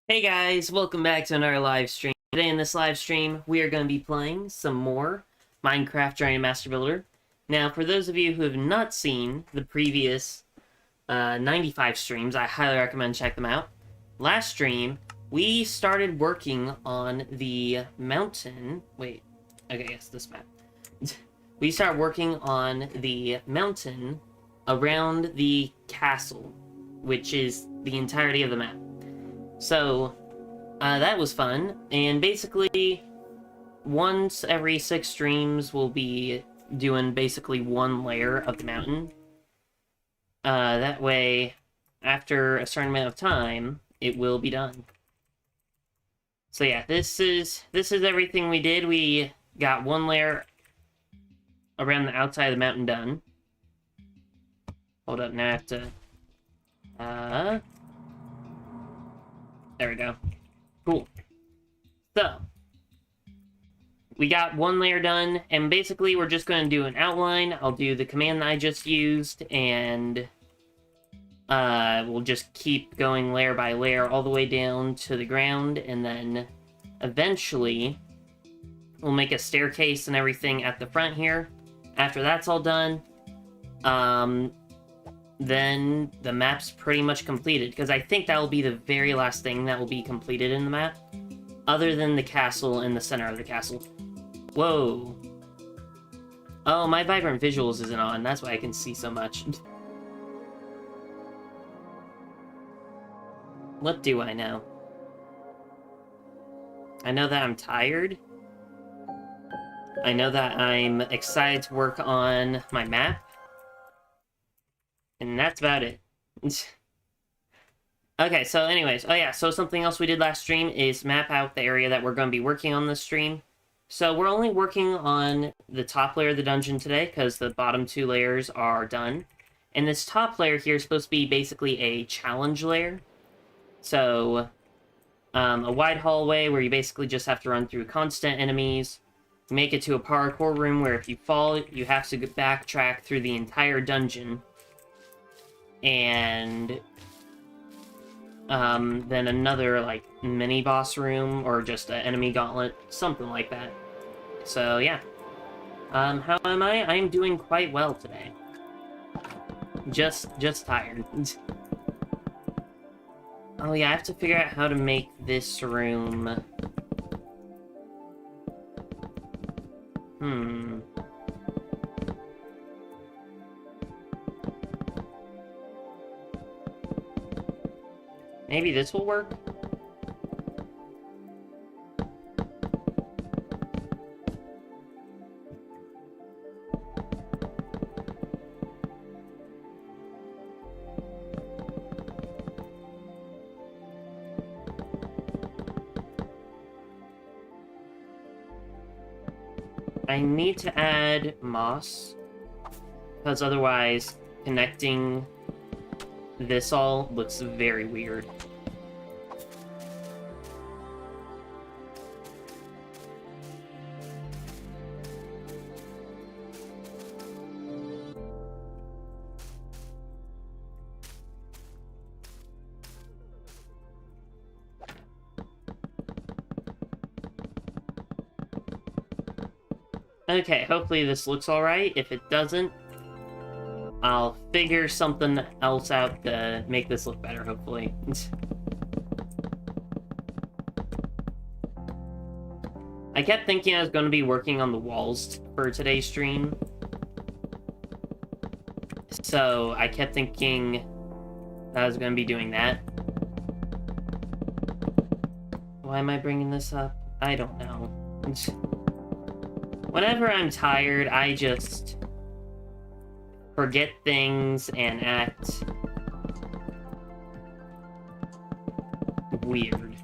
Hey guys, welcome back to another live stream. Today in this live stream, we are going to be playing some more Minecraft BagelMaster Builder. Now, for those of you who have not seen the previous 95 streams, I highly recommend check them out. Last stream, we started working on the mountain. Wait, okay, yes, this map. We started working on the mountain around the castle, which is the entirety of the map. So, that was fun, and basically, once every 6 streams, we'll be doing basically one layer of the mountain. That way, after a certain amount of time, it will be done. So yeah, this is everything we did. We got one layer around the outside of the mountain done. Hold up, now I have to... There we go. Cool. So, we got one layer done, and basically we're just going to do an outline. I'll do the command that I just used, and we'll just keep going layer by layer all the way down to the ground, and then eventually we'll make a staircase and everything at the front here. After that's all done, then the map's pretty much completed, because I think that will be the very last thing that will be completed in the map, other than the castle in the center of the castle. Whoa. Oh, my Vibrant Visuals isn't on, that's why I can see so much. What do I know? I know that I'm tired. I know that I'm excited to work on my map. And that's about it. Okay, so anyways, oh yeah, so something else we did last stream is map out the area that we're going to be working on this stream. So we're only working on the top layer of the dungeon today, because the bottom 2 layers are done. And this top layer here is supposed to be basically a challenge layer. So, a wide hallway where you basically just have to run through constant enemies, make it to a parkour room where if you fall, you have to backtrack through the entire dungeon. And then another, like, mini-boss room, or just an enemy gauntlet, something like that. So, yeah. How am I? I'm doing quite well today. Just tired. Oh, yeah, I have to figure out how to make this room... Maybe this will work? I need to add moss, because otherwise connecting this all looks very weird. Okay, hopefully this looks alright. If it doesn't, I'll figure something else out to make this look better, hopefully. I kept thinking I was going to be working on the walls for today's stream. So I kept thinking I was going to be doing that. Why am I bringing this up? I don't know. Whenever I'm tired, I just forget things and act weird.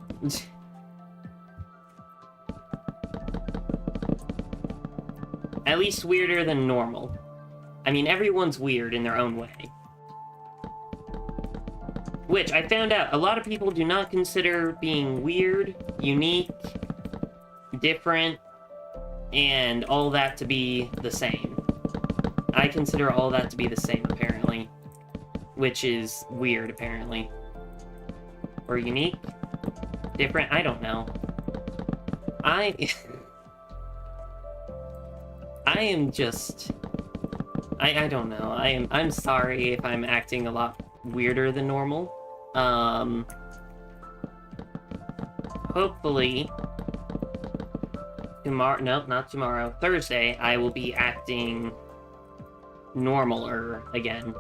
At least weirder than normal. I mean, everyone's weird in their own way. Which, I found out, a lot of people do not consider being weird, unique, different, and all that to be the same. I consider all that to be the same, apparently. Which is weird, apparently. Or unique? different? I don't know. I am just... I don't know. I'm sorry if I'm acting a lot weirder than normal. Hopefully tomorrow, nope, not tomorrow, Thursday, I will be acting normaler again.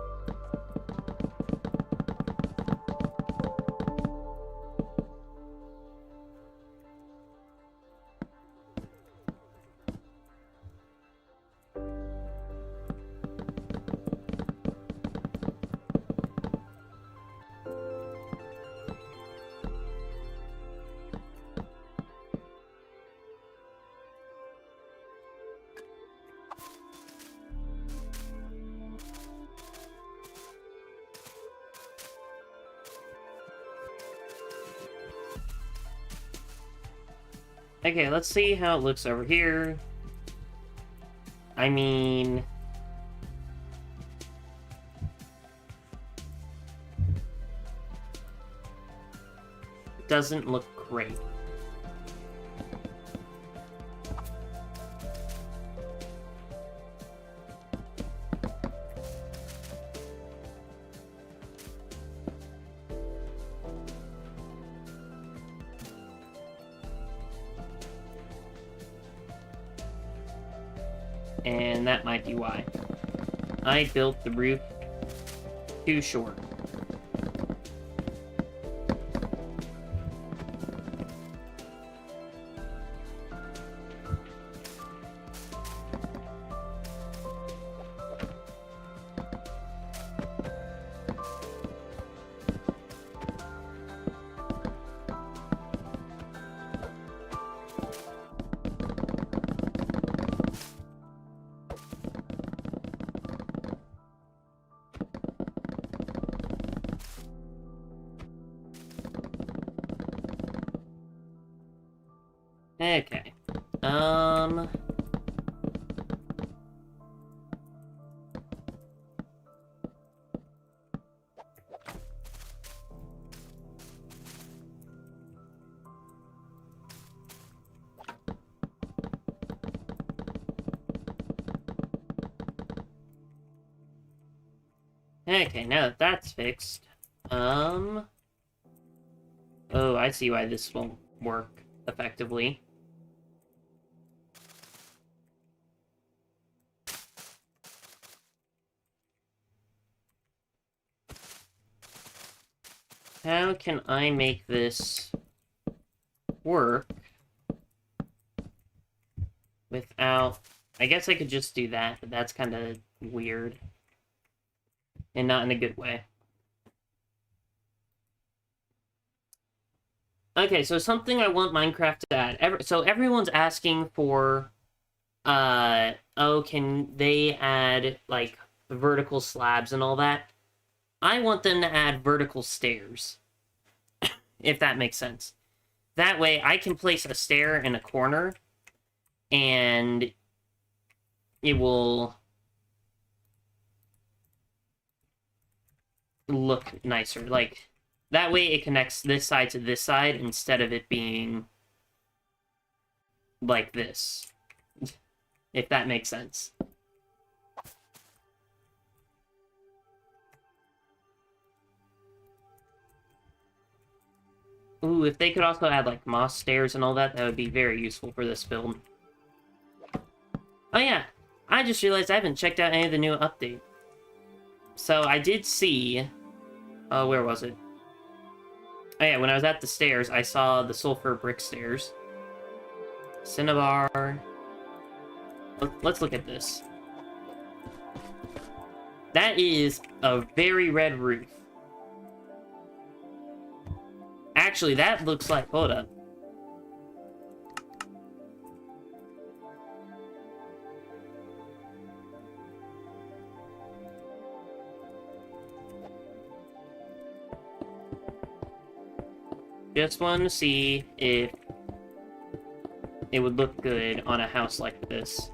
Okay, let's see how it looks over here. I mean... it doesn't look great. And that might be why. I built the roof too short. Okay. Okay, now that that's fixed, oh, I see why this won't work effectively. How can I make this work without... I guess I could just do that, but that's kind of weird. And not in a good way. Okay, so something I want Minecraft to add. So everyone's asking for... oh, can they add, like, vertical slabs and all that? I want them to add vertical stairs. If that makes sense. That way, I can place a stair in a corner, and it will look nicer. Like, that way it connects this side to this side, instead of it being like this. If that makes sense. Ooh, if they could also add, like, moss stairs and all that, that would be very useful for this build. Oh yeah, I just realized I haven't checked out any of the new update. So I did see... oh, where was it? Oh yeah, when I was at the stairs, I saw the sulfur brick stairs. Cinnabar... let's look at this. That is a very red roof. Actually, that looks like... hold up. Just want to see if it would look good on a house like this.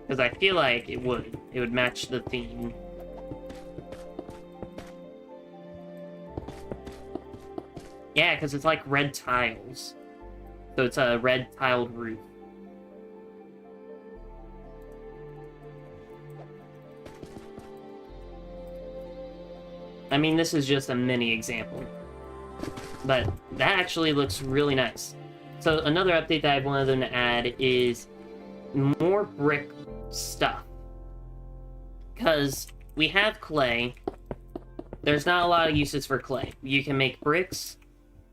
Because I feel like it would. It would match the theme. Yeah, because it's like red tiles. So it's a red tiled roof. I mean, this is just a mini example. But that actually looks really nice. So another update that I wanted them to add is more brick stuff. Because we have clay. There's not a lot of uses for clay. You can make bricks,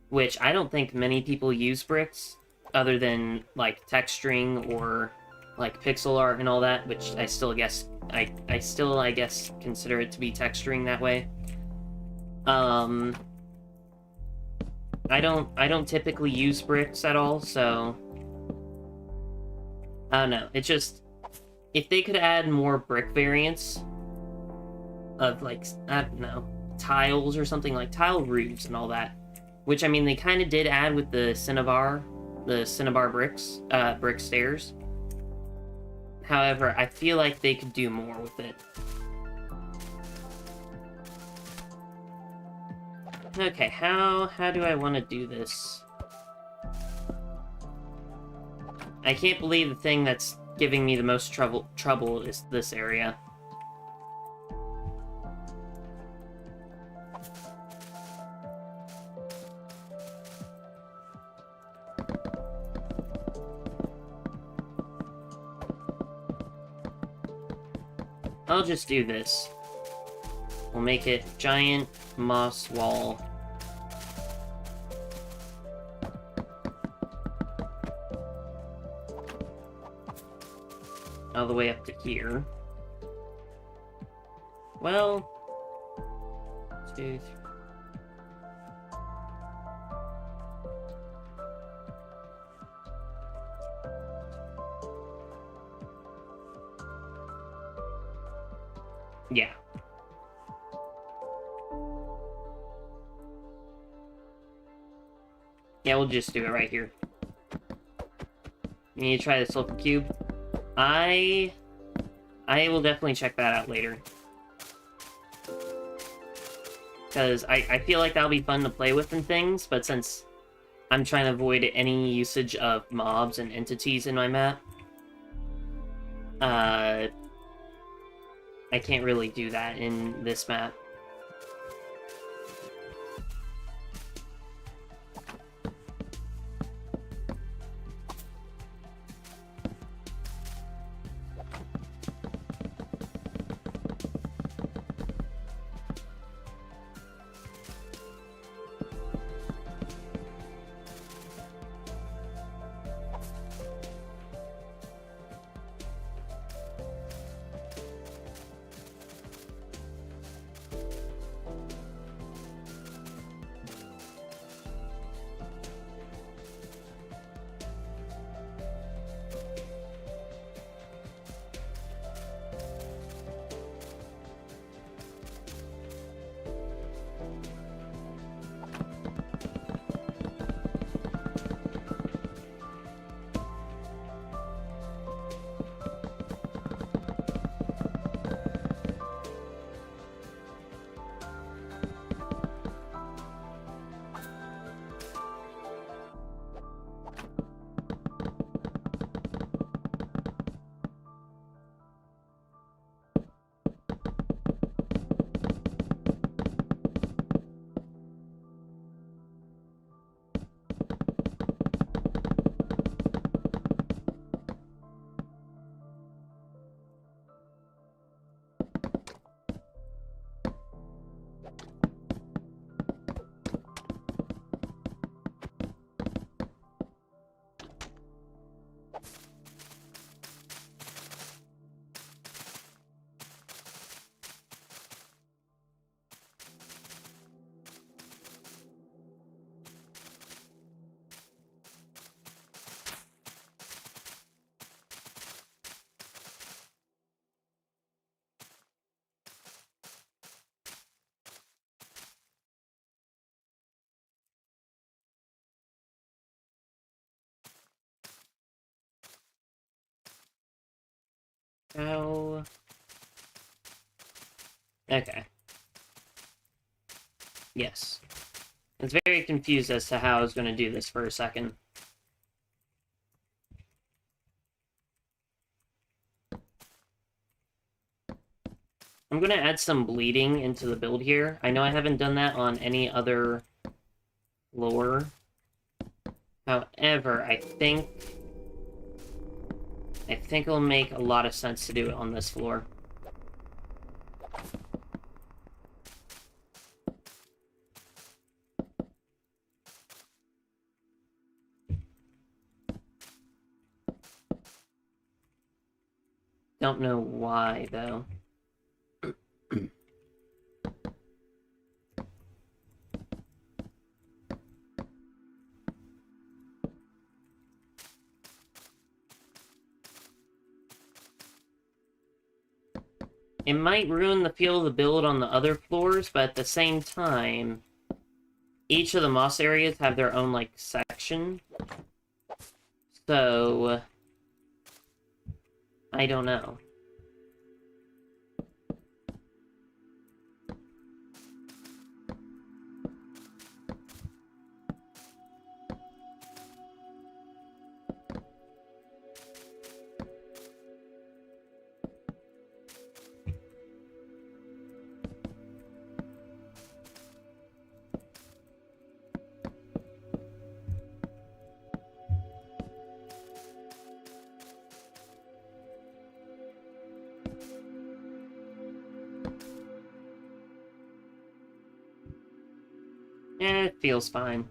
which I don't think many people use bricks, other than, like, texturing or, like, pixel art and all that, which I still guess, I still, I guess, consider it to be texturing that way. I don't typically use bricks at all, so I don't know. It's just, if they could add more brick variants of, like, I don't know, tiles or something, like tile roofs and all that, which, I mean, they kind of did add with the Cinnabar bricks, brick stairs. However, I feel like they could do more with it. Okay, how do I want to do this? I can't believe the thing that's giving me the most trouble is this area. I'll just do this. We'll make it giant moss wall. All the way up to here. Well, 2, 3. Yeah. Yeah, we'll just do it right here. You need to try the silver cube. I will definitely check that out later. Because I feel like that'll be fun to play with and things, but since I'm trying to avoid any usage of mobs and entities in my map, I can't really do that in this map. How... Okay. Yes. I was very confused as to how I was going to do this for a second. I'm going to add some bleeding into the build here. I know I haven't done that on any other floor. However, I think it'll make a lot of sense to do it on this floor. Don't know why, though. It might ruin the feel of the build on the other floors, but at the same time, each of the moss areas have their own, like, section. So, I don't know. It feels fine.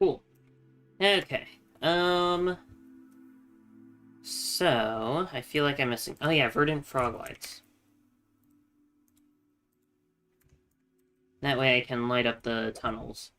Cool. Okay. So, I feel like I'm missing... Oh yeah, verdant frog lights. That way I can light up the tunnels.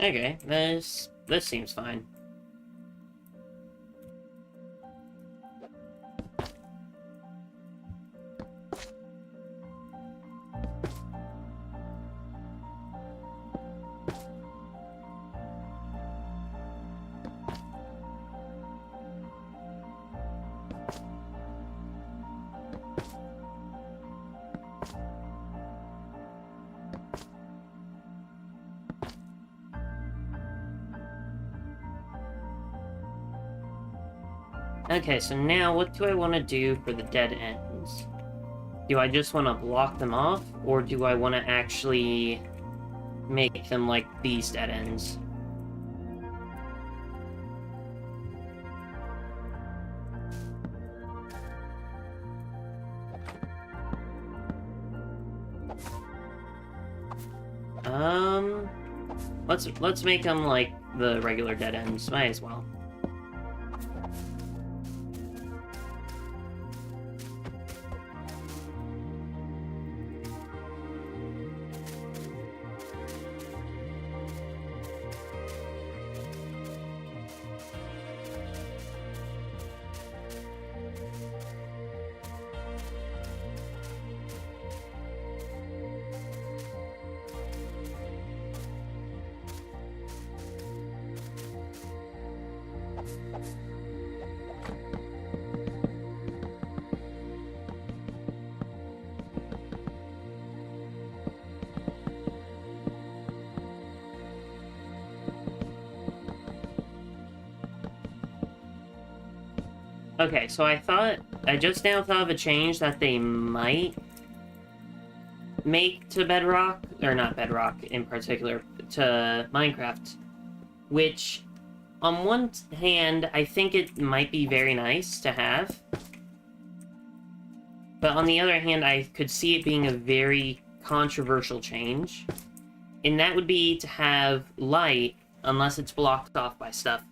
Okay, this seems fine. Okay, so now what do I want to do for the dead ends? Do I just want to block them off, or do I want to actually make them like these dead ends? Let's make them like the regular dead ends. Might as well. Okay, so I just now thought of a change that they might make to Bedrock, or not Bedrock in particular, to Minecraft, which, on one hand, I think it might be very nice to have, but on the other hand, I could see it being a very controversial change, and that would be to have light, unless it's blocked off by stuff,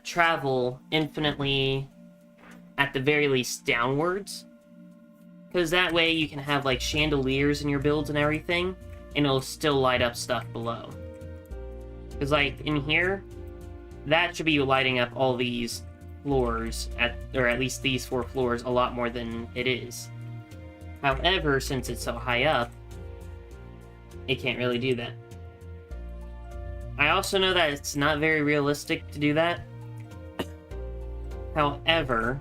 travel infinitely, at the very least, downwards. Because that way you can have, like, chandeliers in your builds and everything, and it'll still light up stuff below. Because, like, in here, that should be lighting up all these floors, or at least these 4 floors, a lot more than it is. However, since it's so high up, it can't really do that. I also know that it's not very realistic to do that. However,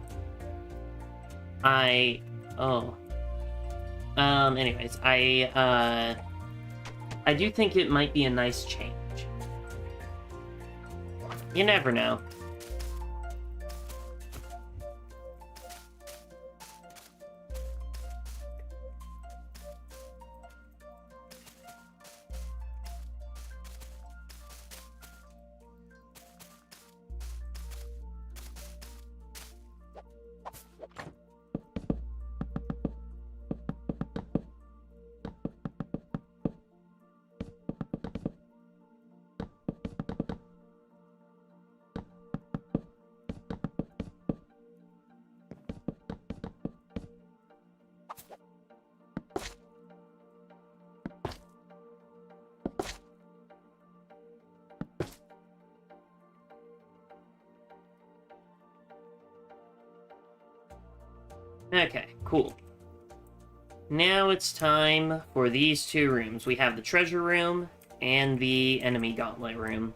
anyways, I do think it might be a nice change. You never know. Okay, cool. Now it's time for these two rooms. We have the treasure room and the enemy gauntlet room.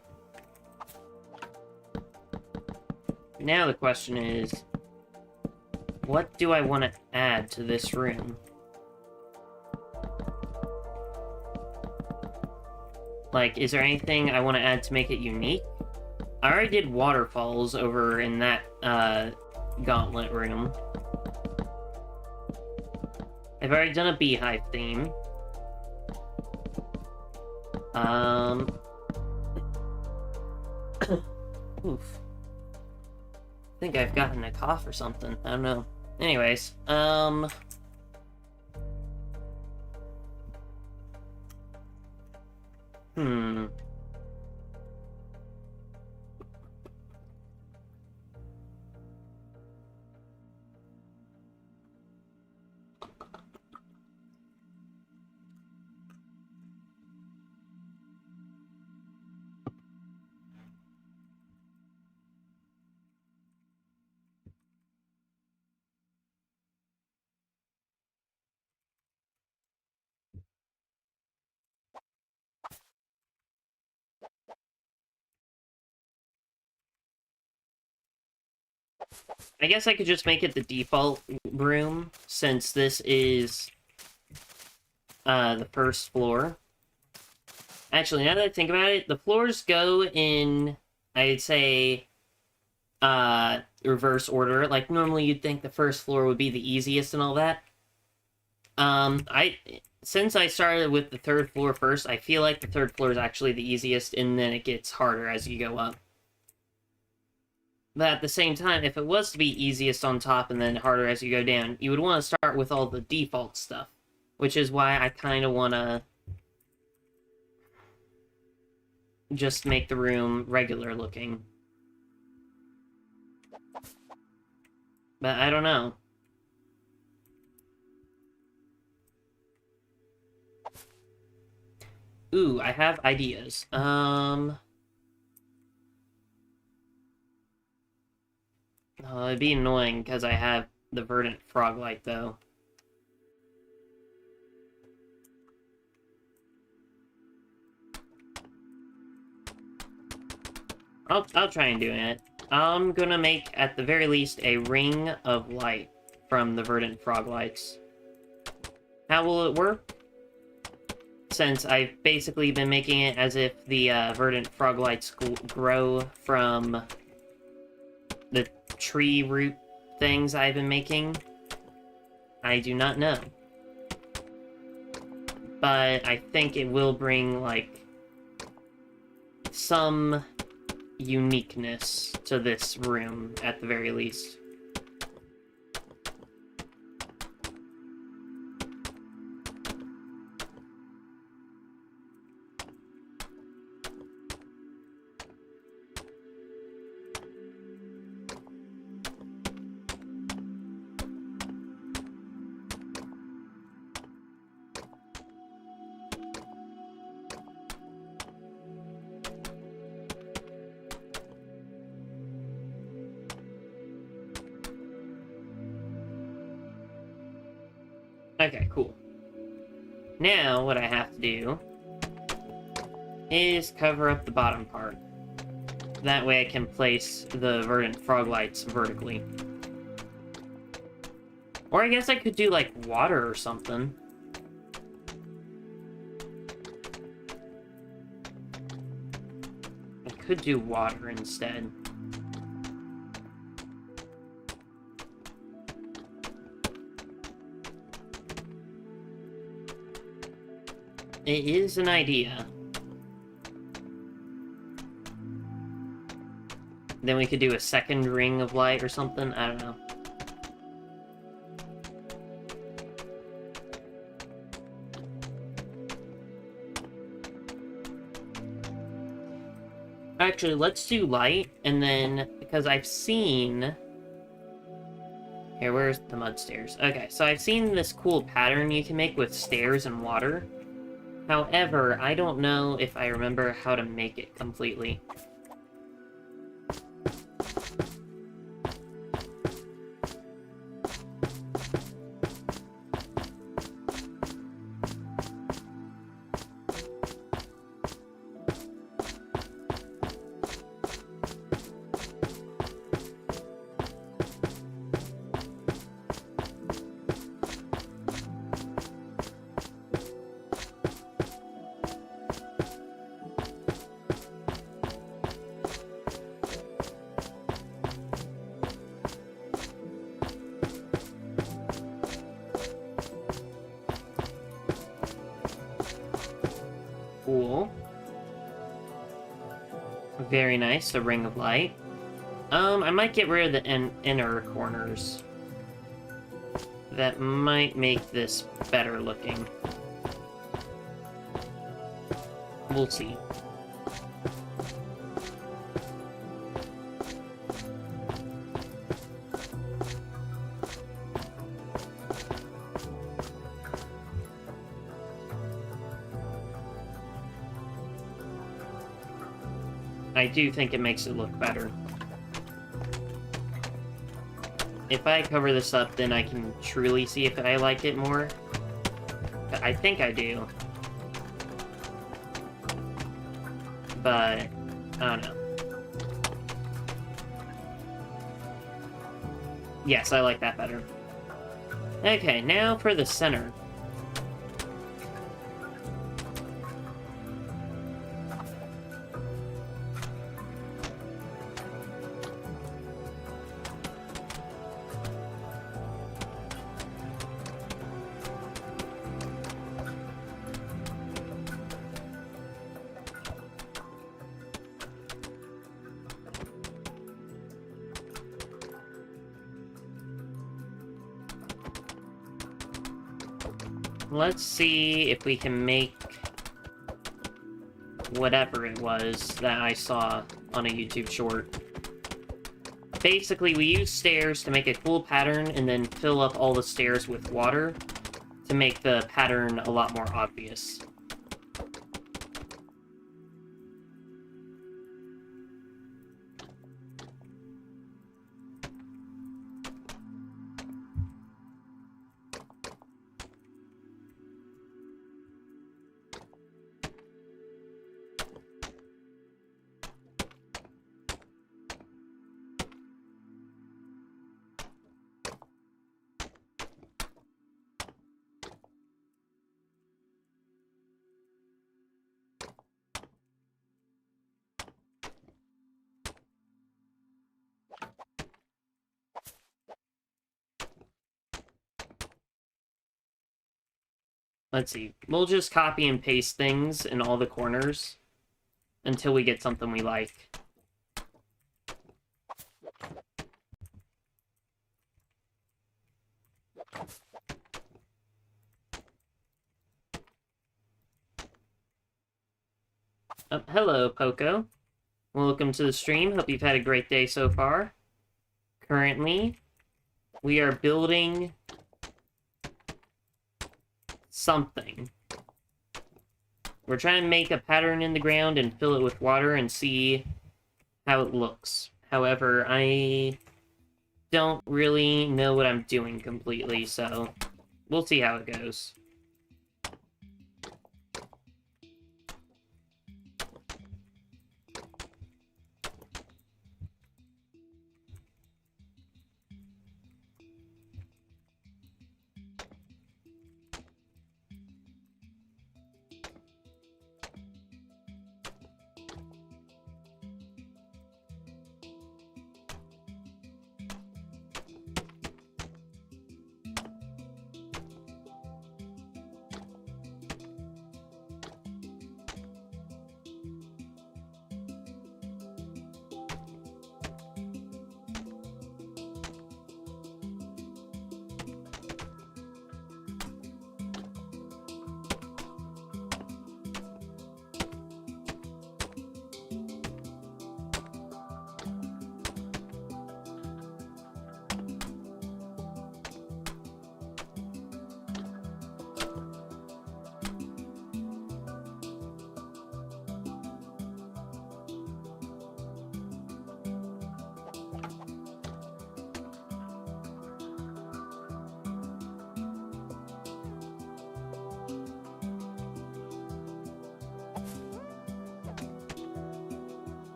Now the question is, what do I want to add to this room? Like, is there anything I want to add to make it unique? I already did waterfalls over in that, gauntlet room. I've already done a beehive theme. Oof. I think I've gotten a cough or something. I don't know. Anyways, I guess I could just make it the default room, since this is, the first floor. Actually, now that I think about it, the floors go in, I'd say, reverse order. Like, normally you'd think the first floor would be the easiest and all that. Since I started with the third floor first, I feel like the third floor is actually the easiest, and then it gets harder as you go up. But at the same time, if it was to be easiest on top and then harder as you go down, you would want to start with all the default stuff. Which is why I kind of want to just make the room regular looking. But I don't know. Ooh, I have ideas. Oh, it'd be annoying because I have the verdant frog light, though. I'll try and do it. I'm gonna make, at the very least, a ring of light from the verdant frog lights. How will it work? Since I've basically been making it as if the verdant frog lights grow from the tree root things I've been making, I do not know. But I think it will bring, like, some uniqueness to this room, at the very least. Okay, cool. Now, what I have to do is cover up the bottom part. That way I can place the verdant frog lights vertically. Or I guess I could do, like, water or something. I could do water instead. It is an idea. Then we could do a second ring of light or something. I don't know. Actually, let's do light, and then, because I've seen... Here, where's the mud stairs? Okay, so I've seen this cool pattern you can make with stairs and water. However, I don't know if I remember how to make it completely. Cool. Very nice, a ring of light. I might get rid of the inner corners. That might make this better looking. We'll see. I do think it makes it look better. If I cover this up, then I can truly see if I like it more. I think I do. But, I don't know. Yes, I like that better. Okay, now for the center. Let's see if we can make whatever it was that I saw on a YouTube short. Basically, we use stairs to make a cool pattern and then fill up all the stairs with water to make the pattern a lot more obvious. Let's see. We'll just copy and paste things in all the corners until we get something we like. Oh, hello, Poco. Welcome to the stream. Hope you've had a great day so far. Currently, we are building something. We're trying to make a pattern in the ground and fill it with water and see how it looks. However, I don't really know what I'm doing completely, so we'll see how it goes.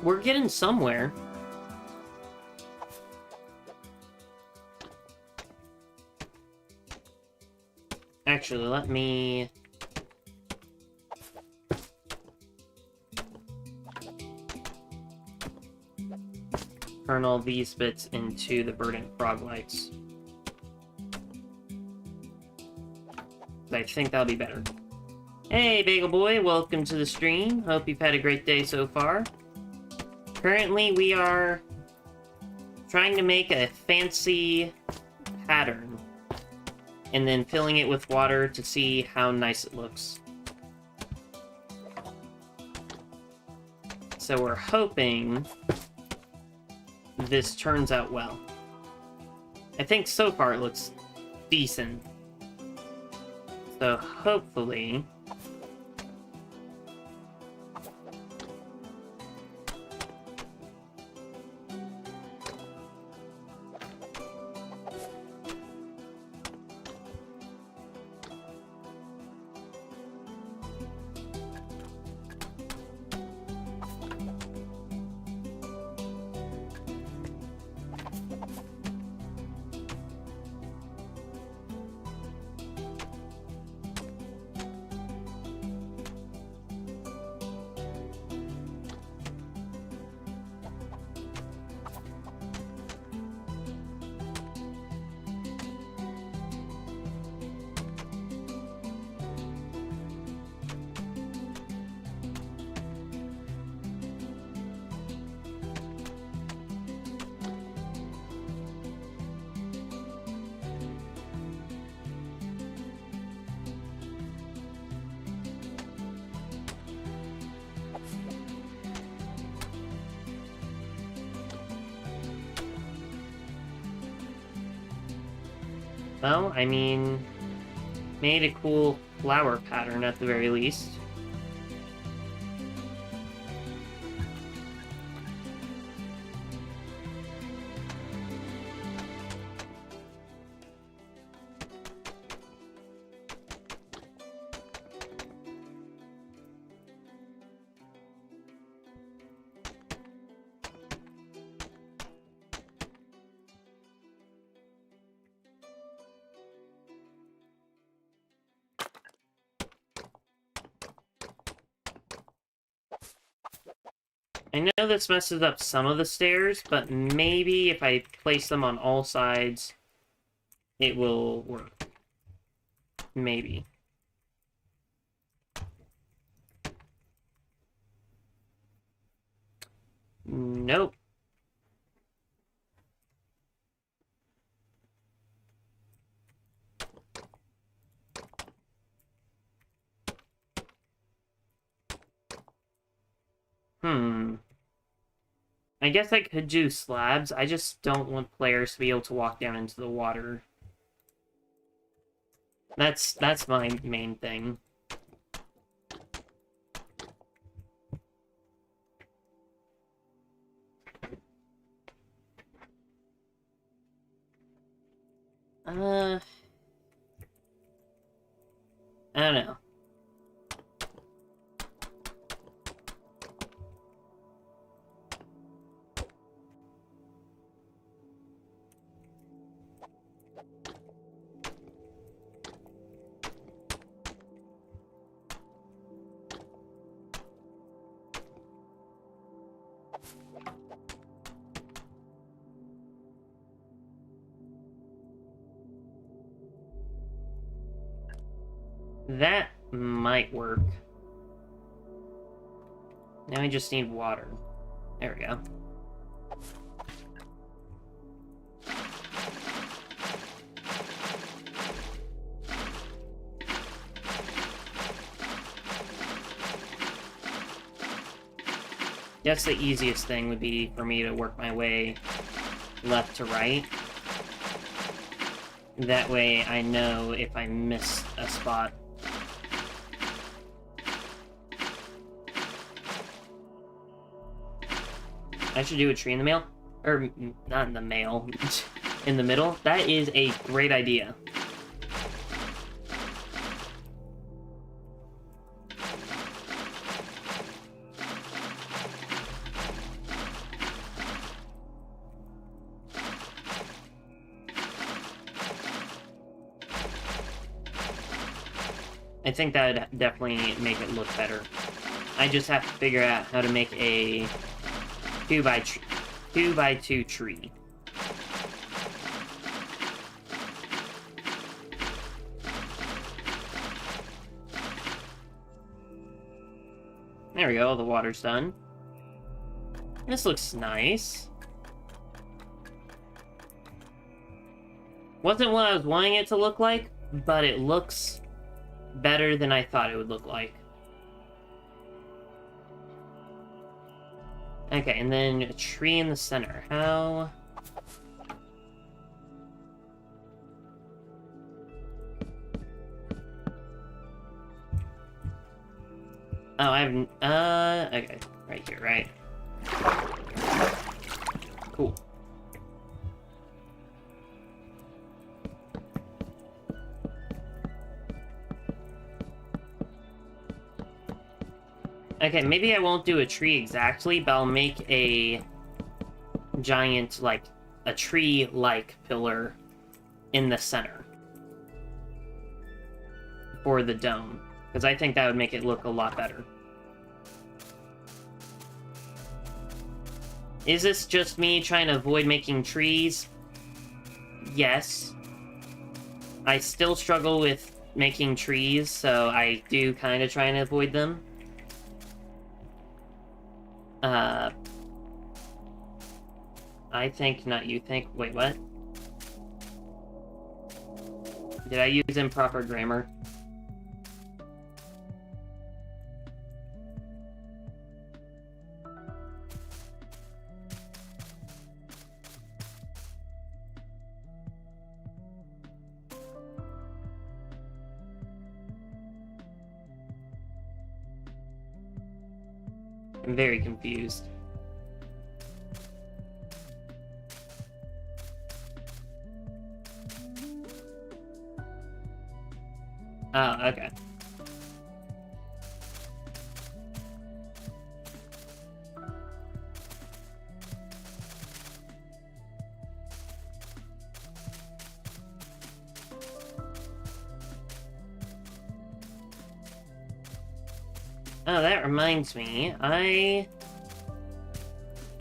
we're getting somewhere. Actually, let me... turn all these bits into the verdant frog lights. I think that'll be better. Hey, Bagel Boy, welcome to the stream. Hope you've had a great day so far. Currently, we are trying to make a fancy pattern and then filling it with water to see how nice it looks. So we're hoping this turns out well. I think so far it looks decent. So hopefully... well, I mean, made a cool flower pattern at the very least. I know this messes up some of the stairs, but maybe if I place them on all sides, it will work. Maybe. Nope. I guess I could do slabs. I just don't want players to be able to walk down into the water. That's my main thing. I don't know. That might work. Now we just need water. There we go. Guess the easiest thing would be for me to work my way left to right. That way I know if I miss a spot. I should do a tree in the mail. Or, not in the mail. In the middle. That is a great idea. I think that would definitely make it look better. I just have to figure out how to make a 2x2 tree. There we go, the water's done. This looks nice. Wasn't what I was wanting it to look like, but it looks better than I thought it would look like. Okay, and then a tree in the center. How... Oh, I have... okay. Right here, right? Cool. Okay, maybe I won't do a tree exactly, but I'll make a giant, like, a tree-like pillar in the center for the dome, because I think that would make it look a lot better. Is this just me trying to avoid making trees? Yes. I still struggle with making trees, so I do kind of try and avoid them. I think, not you think. Wait, what? Did I use improper grammar? I'm very confused. Oh, okay. Oh, that reminds me, I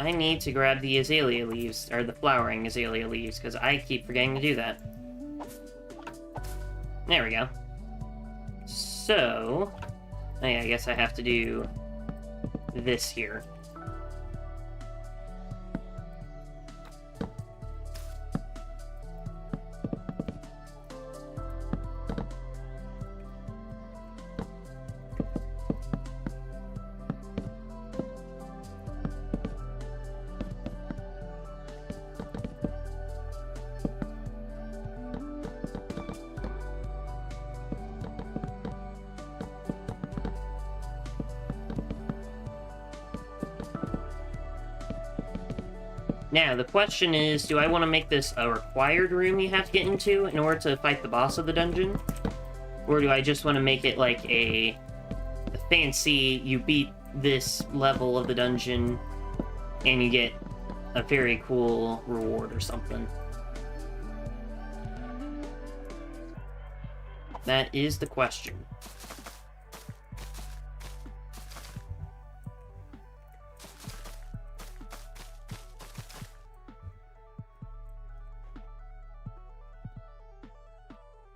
need to grab the azalea leaves, or the flowering azalea leaves, because I keep forgetting to do that. There we go. So, oh yeah, I guess I have to do this here. Now, the question is, do I want to make this a required room you have to get into in order to fight the boss of the dungeon? Or do I just want to make it like a fancy, you beat this level of the dungeon and you get a very cool reward or something? That is the question.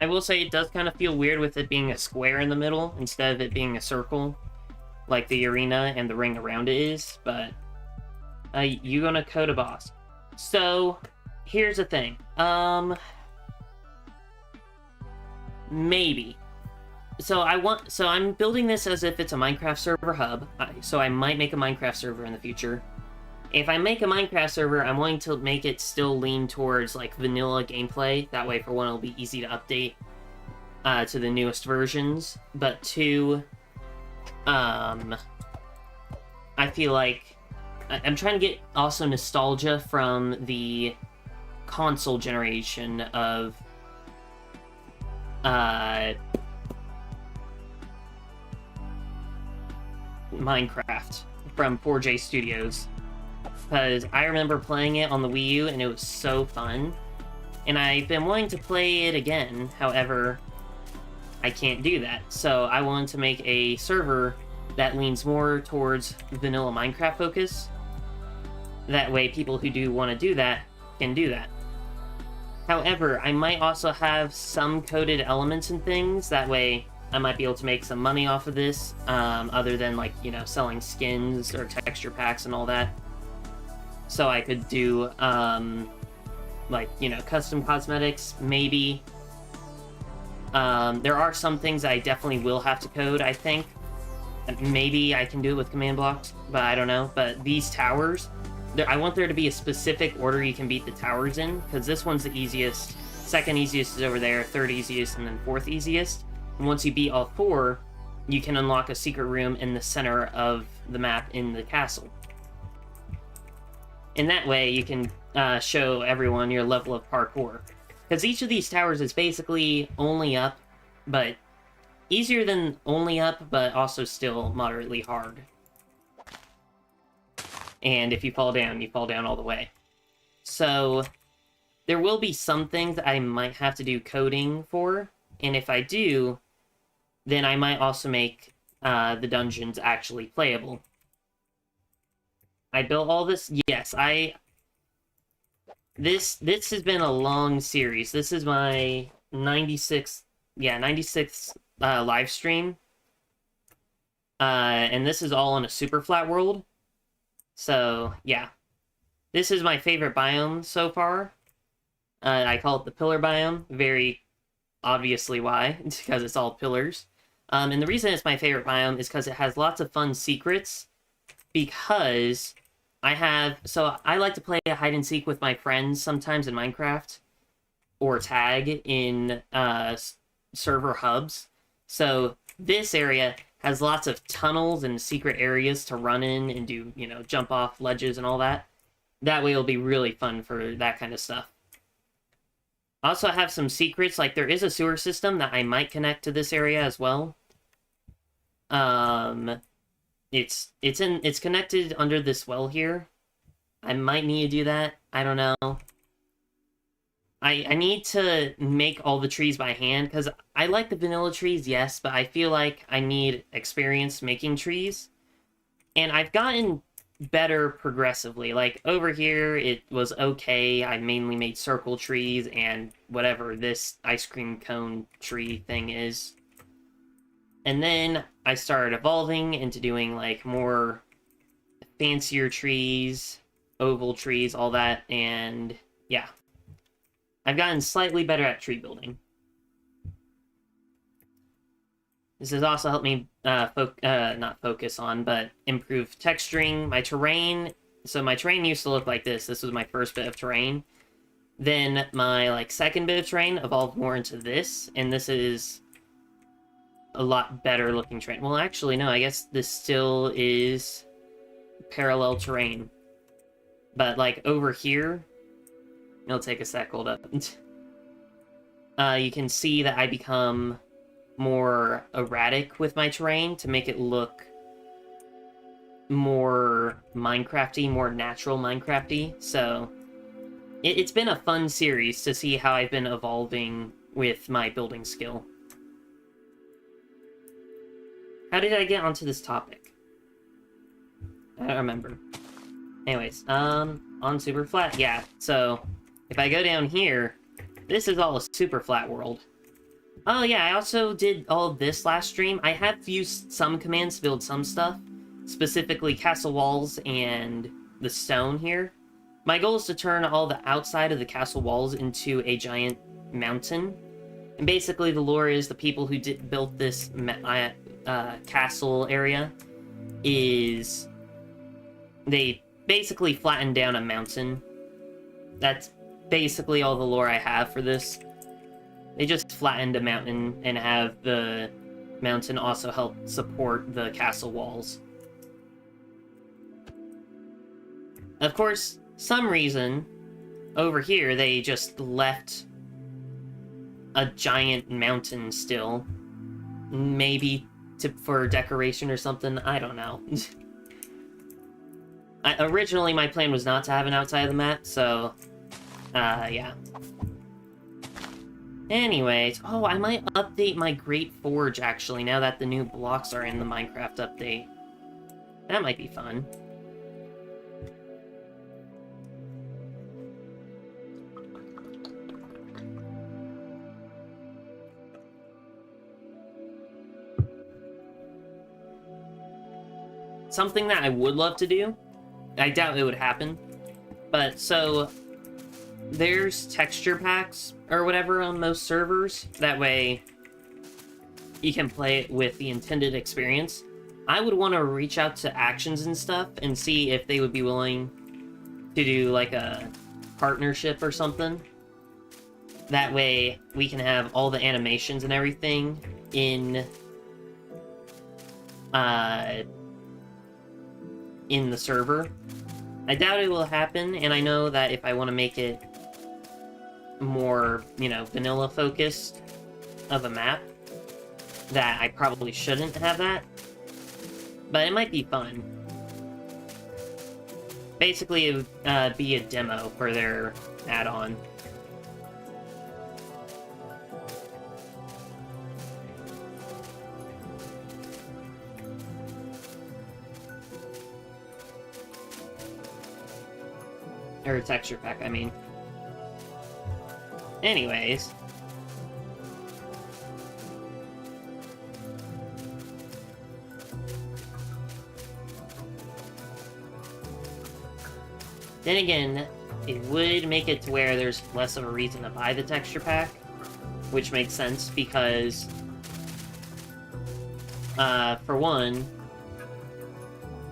I will say it does kind of feel weird with it being a square in the middle instead of it being a circle, like the arena and the ring around it is, but you're gonna code a boss. So, here's the thing. Maybe. So I'm building this as if it's a Minecraft server hub, so I might make a Minecraft server in the future. If I make a Minecraft server, I'm wanting to make it still lean towards, like, vanilla gameplay. That way, for one, it'll be easy to update to the newest versions. But two, I feel like I'm trying to get also nostalgia from the console generation of Minecraft from 4J Studios. Because I remember playing it on the Wii U, and it was so fun. And I've been wanting to play it again, however, I can't do that. So I wanted to make a server that leans more towards vanilla Minecraft focus. That way people who do want to do that can do that. However, I might also have some coded elements and things. That way I might be able to make some money off of this, other than, like, you know, selling skins or texture packs and all that. So I could do, like, you know, custom cosmetics, maybe. There are some things I definitely will have to code, I think. Maybe I can do it with command blocks, but I don't know. But these towers, I want there to be a specific order you can beat the towers in, because this one's the easiest, second easiest is over there, third easiest, and then fourth easiest. And once you beat all four, you can unlock a secret room in the center of the map in the castle. In that way, you can show everyone your level of parkour. Because each of these towers is basically only up, but easier than only up, but also still moderately hard. And if you fall down all the way. So there will be some things that I might have to do coding for, and if I do, then I might also make the dungeons actually playable. I built all this. Yes, This has been a long series. This is my 96th live stream. And this is all on a super flat world. So, yeah. This is my favorite biome so far. I call it the pillar biome. Very obviously why. It's because it's all pillars. And the reason it's my favorite biome is because it has lots of fun secrets. Because I like to play a hide and seek with my friends sometimes in Minecraft, or tag in server hubs. So this area has lots of tunnels and secret areas to run in and do, you know, jump off ledges and all that. That way it'll be really fun for that kind of stuff. Also, I have some secrets, like there is a sewer system that I might connect to this area as well. It's connected under this well here. I might need to do that. I don't know. I need to make all the trees by hand, because I like the vanilla trees, yes, but I feel like I need experience making trees. And I've gotten better progressively. Like, over here, it was okay. I mainly made circle trees and whatever this ice cream cone tree thing is. And then I started evolving into doing, like, more fancier trees, oval trees, all that, and yeah. I've gotten slightly better at tree building. This has also helped me not focus on, but improve texturing. My terrain, so my terrain used to look like this. This was my first bit of terrain. Then my, like, second bit of terrain evolved more into this, and this is a lot better looking terrain. Well, actually, no, I guess this still is parallel terrain. But, like, over here, it'll take a sec, hold up. You can see that I become more erratic with my terrain to make it look more Minecrafty, more natural Minecrafty. So it's been a fun series to see how I've been evolving with my building skill. How did I get onto this topic? I don't remember. Anyways, on super flat, yeah. So if I go down here, this is all a super flat world. Oh yeah, I also did all of this last stream. I have used some commands to build some stuff, specifically castle walls and the stone here. My goal is to turn all the outside of the castle walls into a giant mountain. And basically the lore is the people who built this castle area is they basically flattened down a mountain. That's basically all the lore I have for this. They just flattened a mountain and have the mountain also help support the castle walls. Of course, some reason over here they just left a giant mountain still. Maybe for decoration or something, I don't know. Originally, my plan was not to have an outside of the map, so, yeah. Anyways, oh, I might update my Great Forge, actually, now that the new blocks are in the Minecraft update. That might be fun. Something that I would love to do, I doubt it would happen, but so there's texture packs or whatever on most servers. That way you can play it with the intended experience. I would want to reach out to Actions and stuff and see if they would be willing to do like a partnership or something. That way we can have all the animations and everything in the server. I doubt it will happen, and I know that if I want to make it more, you know, vanilla focused of a map, that I probably shouldn't have that. But it might be fun. Basically, it would be a demo for their add-on. Or texture pack, I mean. Anyways. Then again, it would make it to where there's less of a reason to buy the texture pack, which makes sense because, for one,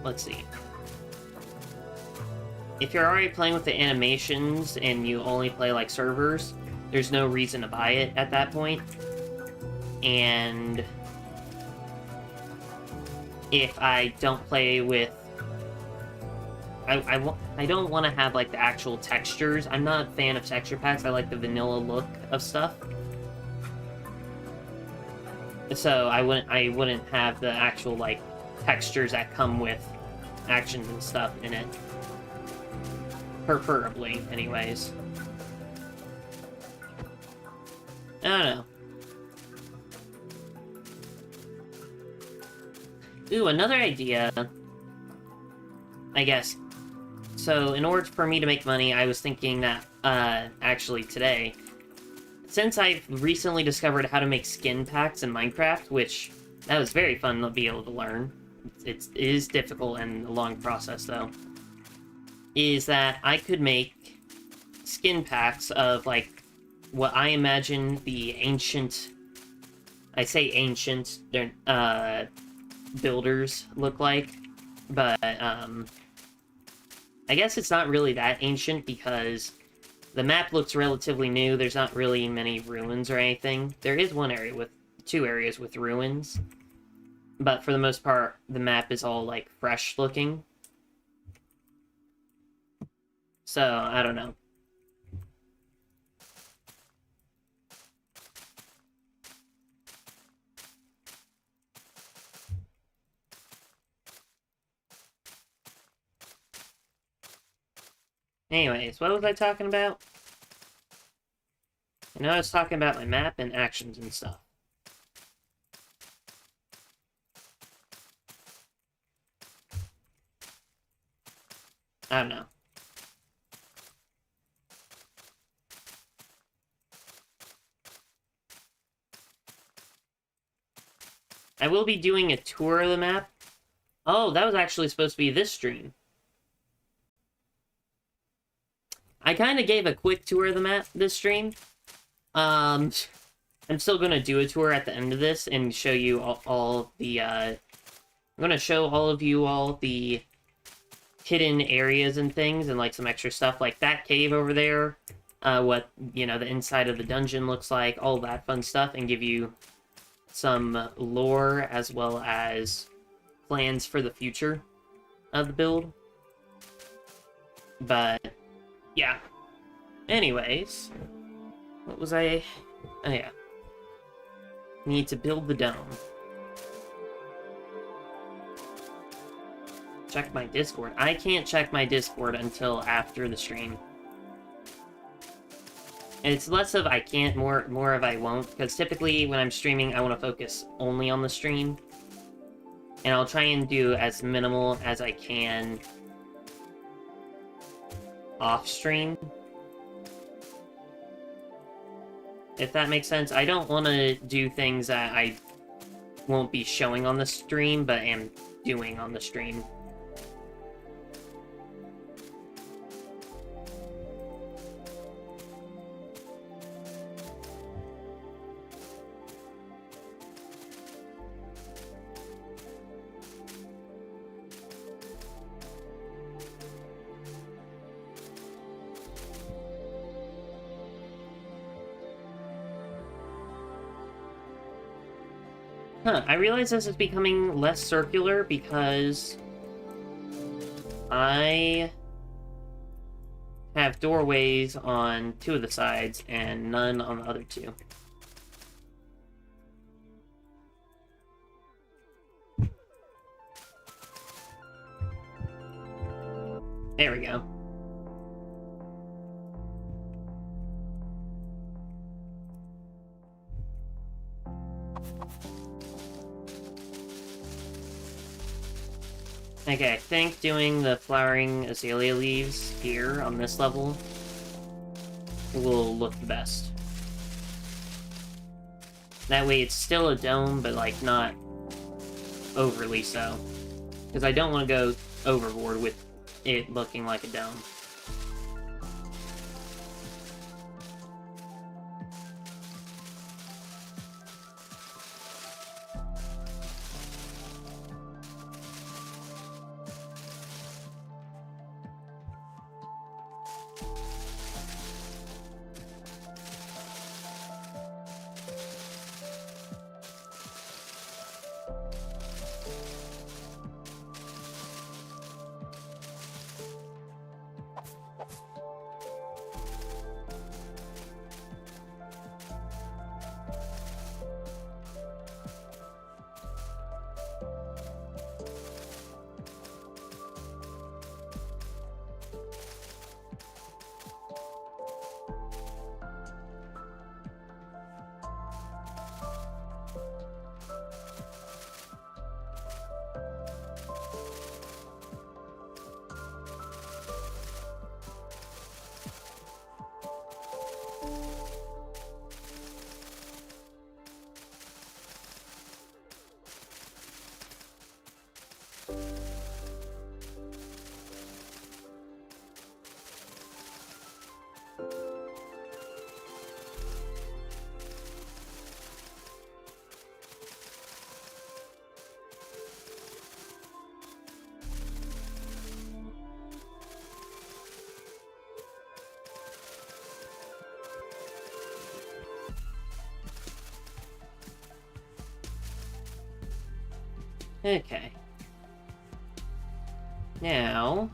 let's see. If you're already playing with the animations and you only play like servers, there's no reason to buy it at that point. And if I don't play with... I don't want to have like the actual textures. I'm not a fan of texture packs. I like the vanilla look of stuff. So I wouldn't have the actual like textures that come with actions and stuff in it. Preferably, anyways. I don't know. Ooh, another idea, I guess. So, in order for me to make money, I was thinking that, actually today, since I've recently discovered how to make skin packs in Minecraft, which, that was very fun to be able to learn. It is difficult and a long process, though. Is that I could make skin packs of, like, what I imagine the ancient... I say ancient, they're, builders look like, but, I guess it's not really that ancient because the map looks relatively new. There's not really many ruins or anything. There is two areas with ruins, but for the most part, the map is all, like, fresh looking. So, I don't know. Anyways, what was I talking about? I know I was talking about my map and actions and stuff. I don't know. I will be doing a tour of the map. Oh, that was actually supposed to be this stream. I kind of gave a quick tour of the map this stream. I'm still going to do a tour at the end of this and show you all the, I'm going to show all of you all the hidden areas and things and, like, some extra stuff, like that cave over there, what, you know, the inside of the dungeon looks like, all that fun stuff, and give you some lore as well as plans for the future of the build. But, yeah. Anyways, what was I... Oh, yeah. Need to build the dome. Check my Discord. I can't check my Discord until after the stream. It's less of I can't, more of I won't, because typically when I'm streaming, I want to focus only on the stream. And I'll try and do as minimal as I can off-stream. If that makes sense. I don't want to do things that I won't be showing on the stream, but am doing on the stream. Huh, I realize this is becoming less circular because I have doorways on 2 of the sides and none on the other 2. There we go. Okay, I think doing the flowering azalea leaves here on this level will look the best. That way it's still a dome, but, like, not overly so. Because I don't want to go overboard with it looking like a dome. Okay. Now...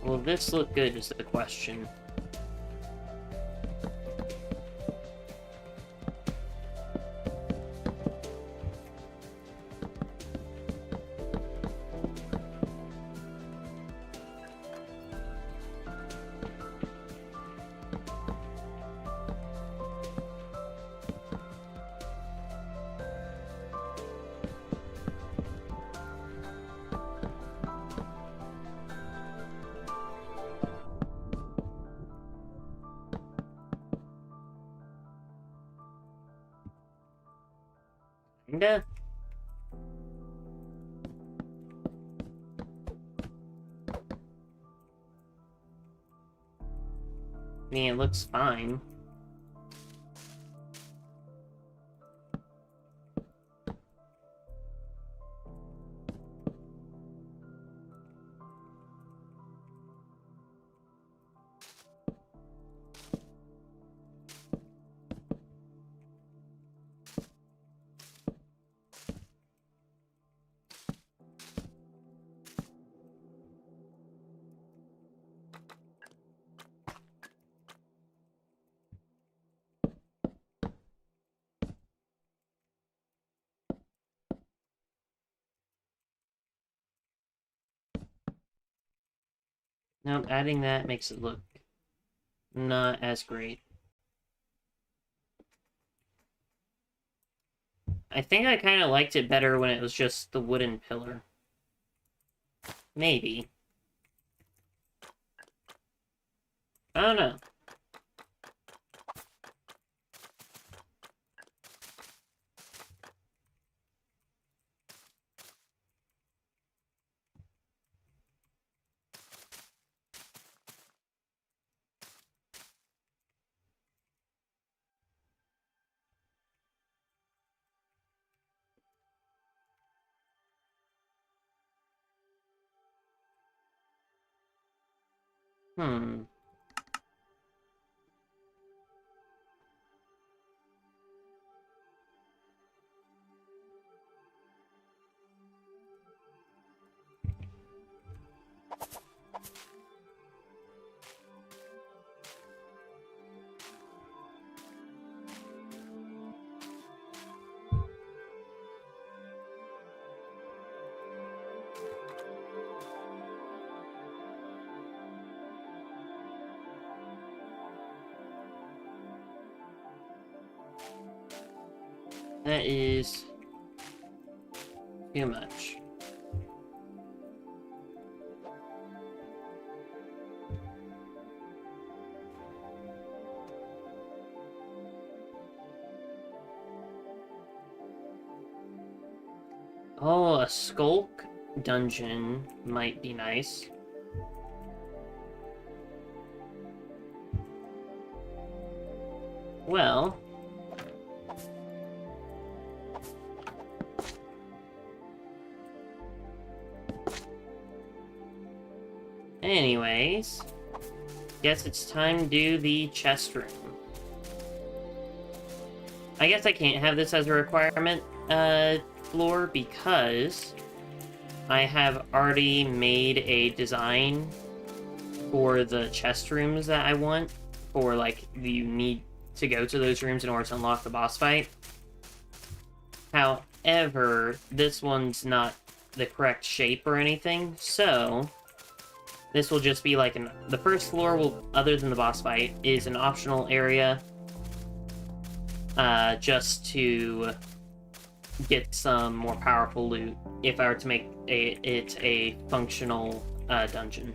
will this look good is the question. Kinda. I mean, it looks fine. Nope, adding that makes it look not as great. I think I kind of liked it better when it was just the wooden pillar. Maybe. I don't know. Hmm. That is too much. Oh, a skulk dungeon might be nice. Well... anyways... guess it's time to do the chest room. I guess I can't have this as a requirement, floor, because I have already made a design for the chest rooms that I want, for, like, you need to go to those rooms in order to unlock the boss fight. However, this one's not the correct shape or anything, so this will just be like the first floor will, other than the boss fight, is an optional area, just to get some more powerful loot if I were to make it a functional dungeon.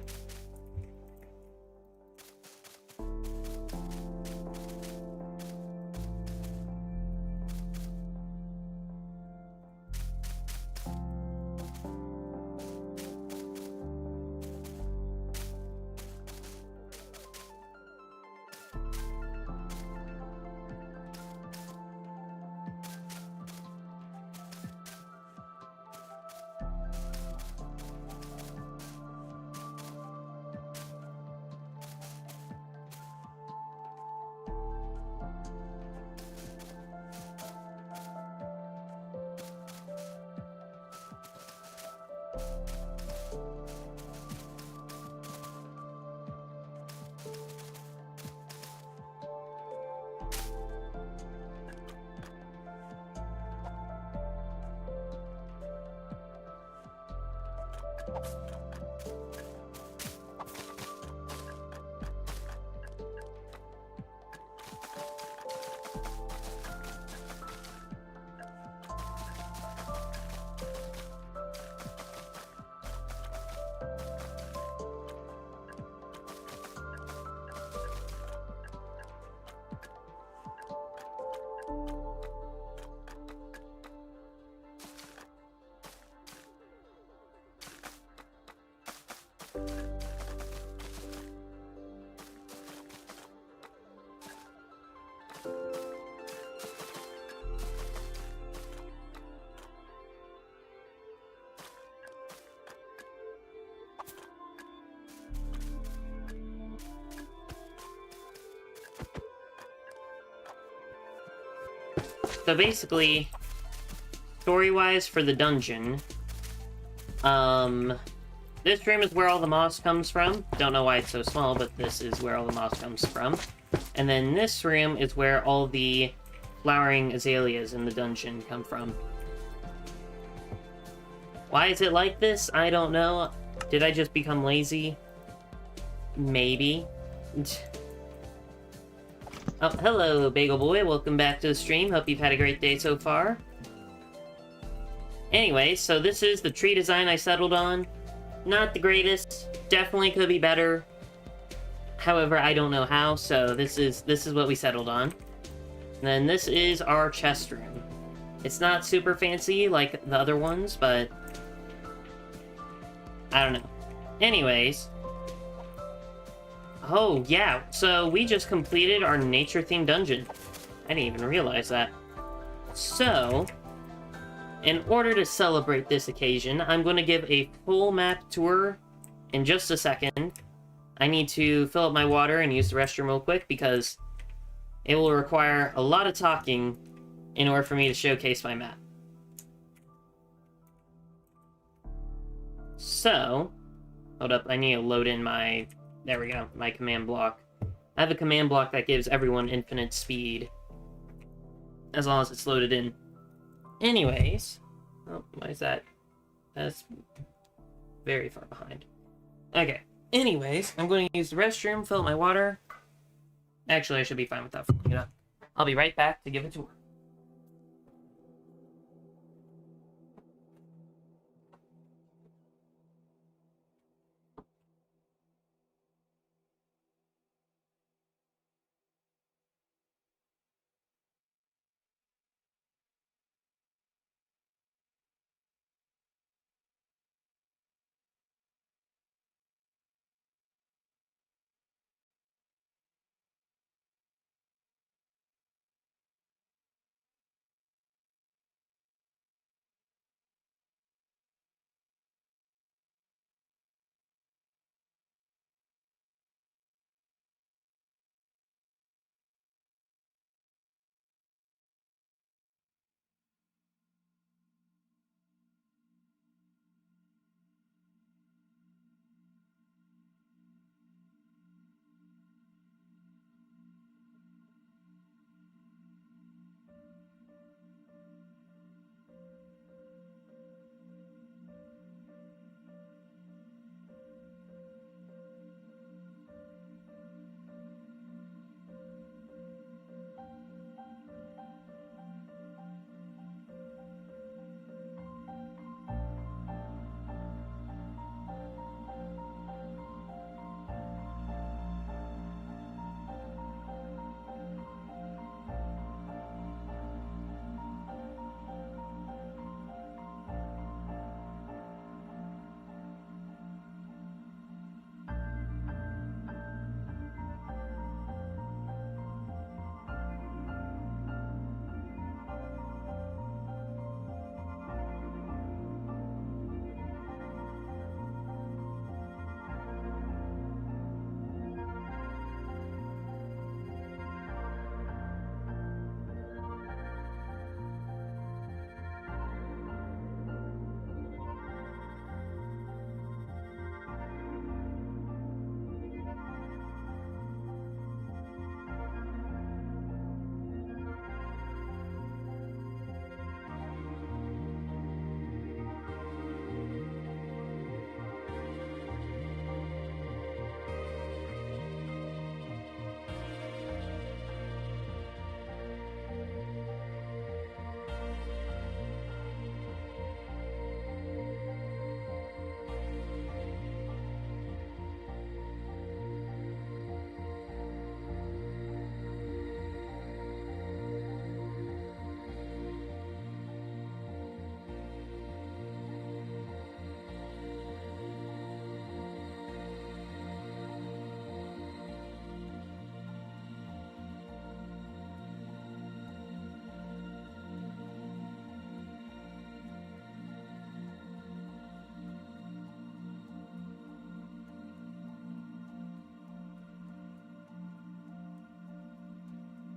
So basically, story-wise for the dungeon, this room is where all the moss comes from. Don't know why it's so small, but this is where all the moss comes from. And then this room is where all the flowering azaleas in the dungeon come from. Why is it like this? I don't know. Did I just become lazy? Maybe. Oh, hello, Bagel Boy. Welcome back to the stream. Hope you've had a great day so far. Anyway, so this is the tree design I settled on. Not the greatest. Definitely could be better. However, I don't know how, so this is what we settled on. And then this is our chest room. It's not super fancy like the other ones, but I don't know. Anyways. Oh, yeah, so we just completed our nature-themed dungeon. I didn't even realize that. So, in order to celebrate this occasion, I'm going to give a full map tour in just a second. I need to fill up my water and use the restroom real quick because it will require a lot of talking in order for me to showcase my map. So, hold up, I need to load in my... There we go, my command block. I have a command block that gives everyone infinite speed. As long as it's loaded in. Anyways. Oh, why is that? That's very far behind. Okay. Anyways, I'm going to use the restroom, fill up my water. Actually, I should be fine with that filling it up. I'll be right back to give a tour.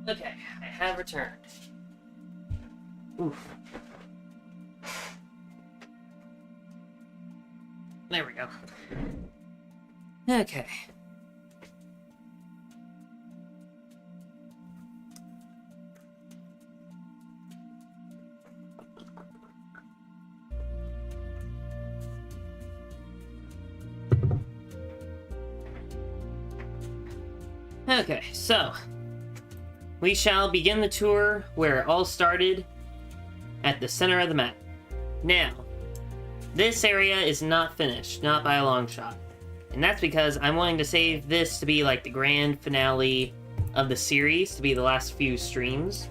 Okay, I have returned. Oof. There we go. Okay. Okay, so we shall begin the tour where it all started, at the center of the map. Now, this area is not finished, not by a long shot. And that's because I'm wanting to save this to be like the grand finale of the series, to be the last few streams.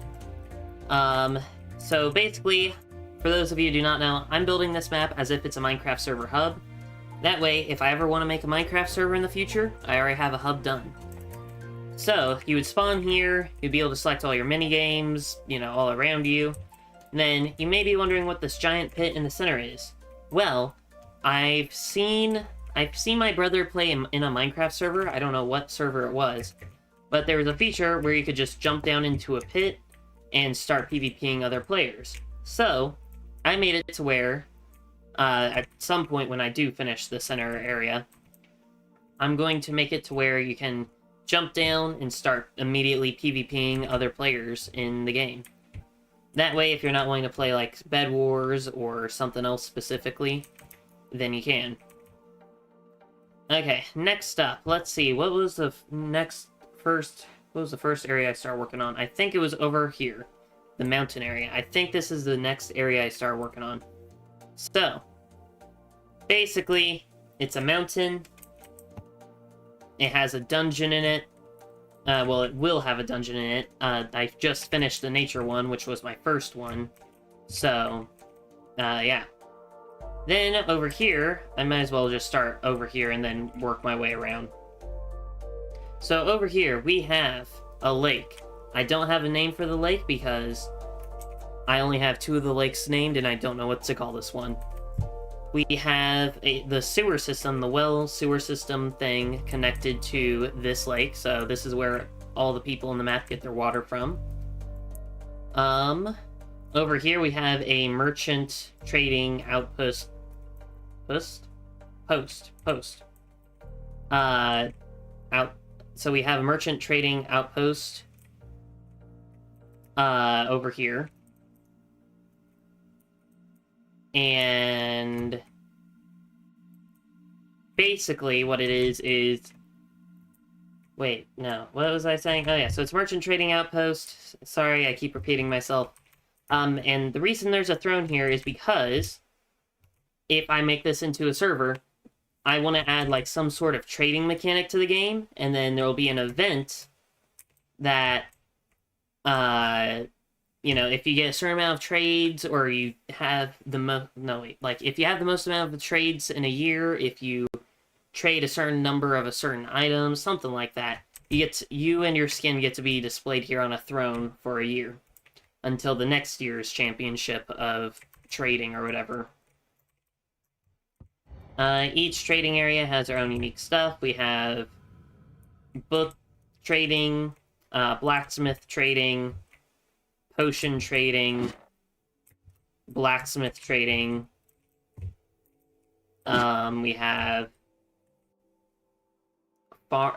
So basically, for those of you who do not know, I'm building this map as if it's a Minecraft server hub. That way, if I ever want to make a Minecraft server in the future, I already have a hub done. So, you would spawn here, you'd be able to select all your mini-games, you know, all around you. And then, you may be wondering what this giant pit in the center is. Well, I've seen my brother play in a Minecraft server. I don't know what server it was. But there was a feature where you could just jump down into a pit and start PvPing other players. So, I made it to where, at some point when I do finish the center area, I'm going to make it to where you can jump down and start immediately PvPing other players in the game. That way, if you're not wanting to play, like, Bed Wars or something else specifically, then you can. Okay, next up, let's see, what was the first area I started working on? I think it was over here, the mountain area. I think this is the next area I started working on. So, basically, it's a mountain. It has a dungeon in it. Well, it will have a dungeon in it. I just finished the nature one, which was my first one. So, yeah. Then, over here, I might as well just start over here and then work my way around. So, over here, we have a lake. I don't have a name for the lake because I only have 2 of the lakes named and I don't know what to call this one. We have the sewer system, the well sewer system thing connected to this lake. So this is where all the people in the map get their water from. Over here we have a merchant trading outpost. So we have a merchant trading outpost over here. And basically what it is... Wait, no. What was I saying? Oh yeah, so it's merchant trading outpost. Sorry, I keep repeating myself. And the reason there's a throne here is because if I make this into a server, I want to add like some sort of trading mechanic to the game, and then there will be an event that, you know, if you get a certain amount of trades, or you have the if you have the most amount of trades in a year, if you trade a certain number of a certain item, something like that, you and your skin get to be displayed here on a throne for a year, until the next year's championship of trading or whatever. Each trading area has their own unique stuff. We have book trading, blacksmith trading, potion trading, blacksmith trading. We have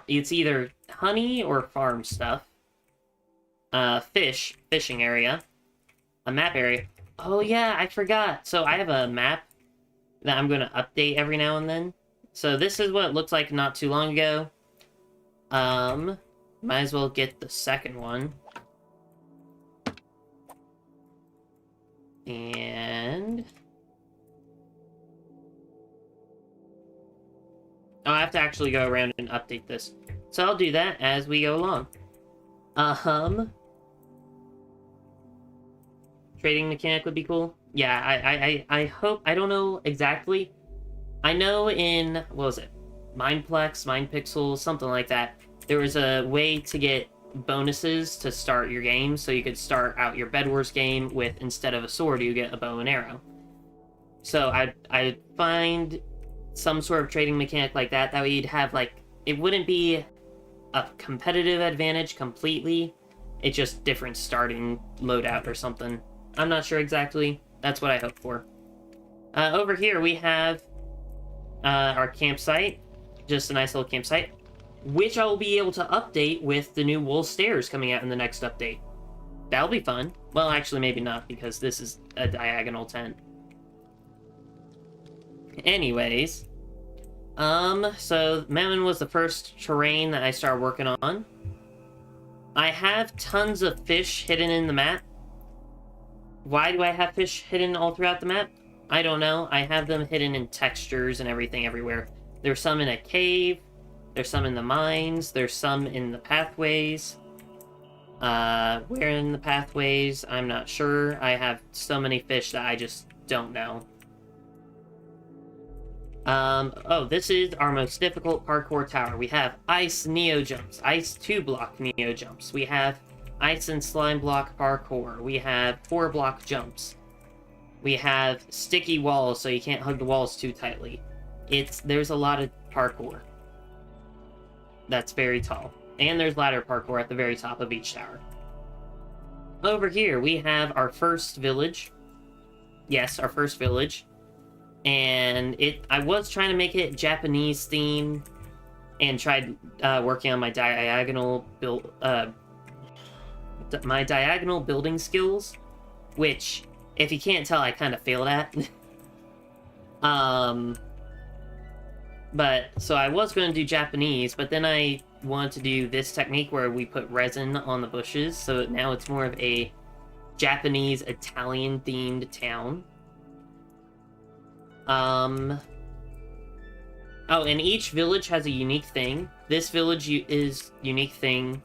it's either honey or farm stuff. Fishing area, a map area. Oh yeah, I forgot. So I have a map that I'm going to update every now and then. So this is what it looked like not too long ago. Might as well get the second one. And I have to actually go around and update this. So I'll do that as we go along. Trading mechanic would be cool. Yeah, I hope, I don't know exactly. I know in, what was it? Mineplex, Minepixel, something like that. There was a way to get bonuses to start your game, so you could start out your Bed Wars game with, instead of a sword, you get a bow and arrow. So I'd find some sort of trading mechanic like that. That way you'd have, like, it wouldn't be a competitive advantage completely. It's just different starting loadout or something. I'm not sure exactly. That's what I hope for. Over here we have our campsite. Just a nice little campsite, which I will be able to update with the new wool stairs coming out in the next update. That'll be fun. Well, actually, maybe not, because this is a diagonal tent. Anyways, so mountain was the first terrain that I started working on. I have tons of fish hidden in the map. Why do I have fish hidden all throughout the map? I don't know. I have them hidden in textures and everything everywhere. There's some in a cave. There's some in the mines. There's some in the pathways. Where in the pathways? I'm not sure. I have so many fish that I just don't know. Oh, this is our most difficult parkour tower. We have ice neo jumps, ice 2-block neo jumps. We have ice and slime block parkour. We have 4-block jumps. We have sticky walls, so you can't hug the walls too tightly. There's a lot of parkour. That's very tall. And there's ladder parkour at the very top of each tower. Over here, we have our first village. Yes, our first village. And I was trying to make it Japanese theme and tried working on my diagonal building skills, which, if you can't tell, I kind of failed at. But, so I was going to do Japanese, but then I wanted to do this technique where we put resin on the bushes, so now it's more of a Japanese, Italian-themed town. Oh, and each village has a unique thing. This village unique thing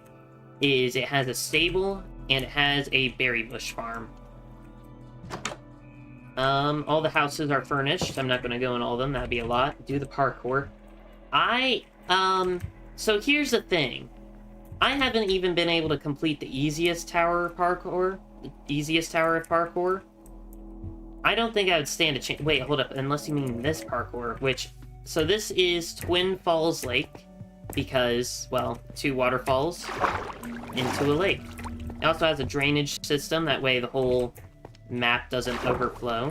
is it has a stable, and it has a berry bush farm. All the houses are furnished. I'm not going to go in all of them. That'd be a lot. Do the parkour. So here's the thing. I haven't even been able to complete the easiest tower of parkour. I don't think I would stand a chance. Wait, hold up. Unless you mean this parkour, so this is Twin Falls Lake, because, well, 2 waterfalls into a lake. It also has a drainage system. That way the whole map doesn't overflow.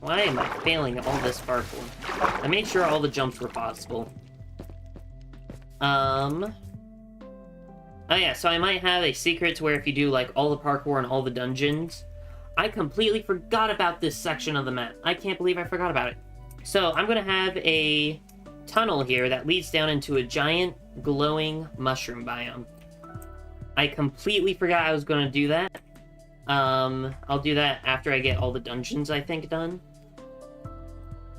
Why am I failing all this parkour? I made sure all the jumps were possible. Oh yeah, so I might have a secret to where if you do, like, all the parkour and all the dungeons... I completely forgot about this section of the map. I can't believe I forgot about it. So, I'm gonna have a tunnel here that leads down into a giant, glowing mushroom biome. I completely forgot I was gonna do that. I'll do that after I get all the dungeons, I think, done.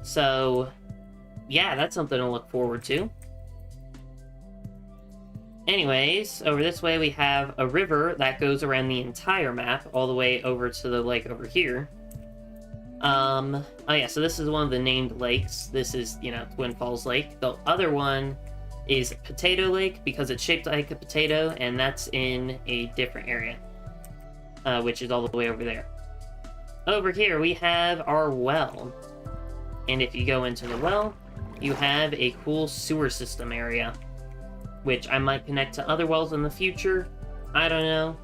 So, yeah, that's something to look forward to. Anyways, over this way we have a river that goes around the entire map, all the way over to the lake over here. Oh yeah, so this is one of the named lakes. This is, Twin Falls Lake. The other one is Potato Lake, because it's shaped like a potato, and that's in a different area. Which is all the way over there. Over here, we have our well. And if you go into the well, you have a cool sewer system area, which I might connect to other wells in the future. I don't know.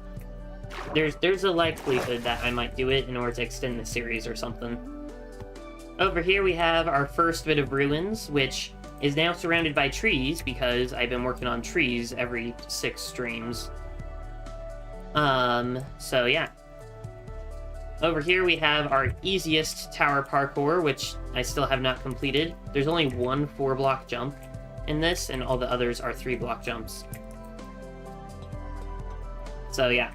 There's a likelihood that I might do it in order to extend the series or something. Over here, we have our first bit of ruins, which is now surrounded by trees, because I've been working on trees every 6 streams. So yeah. Over here we have our easiest tower parkour, which I still have not completed. There's only 1 4-block jump in this, and all the others are 3-block jumps. So yeah.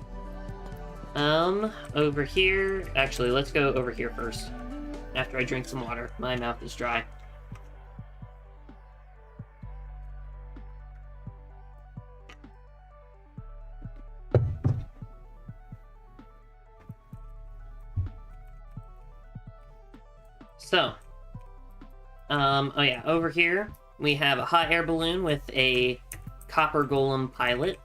Over here... Actually, let's go over here first. After I drink some water. My mouth is dry. So, oh yeah, over here, we have a hot air balloon with a copper golem pilot,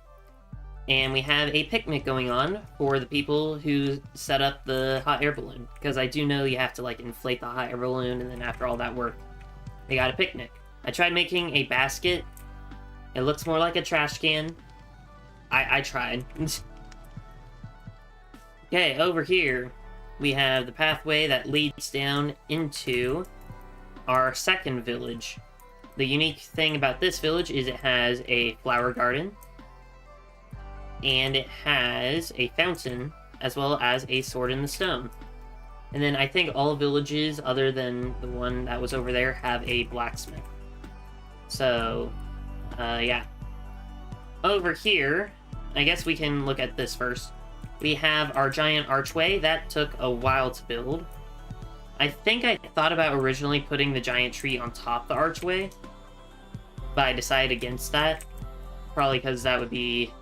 and we have a picnic going on for the people who set up the hot air balloon, because I do know you have to, like, inflate the hot air balloon, and then after all that work, they got a picnic. I tried making a basket. It looks more like a trash can. I tried. Okay, over here, we have the pathway that leads down into our second village. The unique thing about this village is it has a flower garden, and it has a fountain, as well as a sword in the stone. And then I think all villages, other than the one that was over there, have a blacksmith. So, yeah. over here, I guess we can look at this first. We have our giant archway. That took a while to build. I think I thought about originally putting the giant tree on top of the archway, but I decided against that. Probably because that would be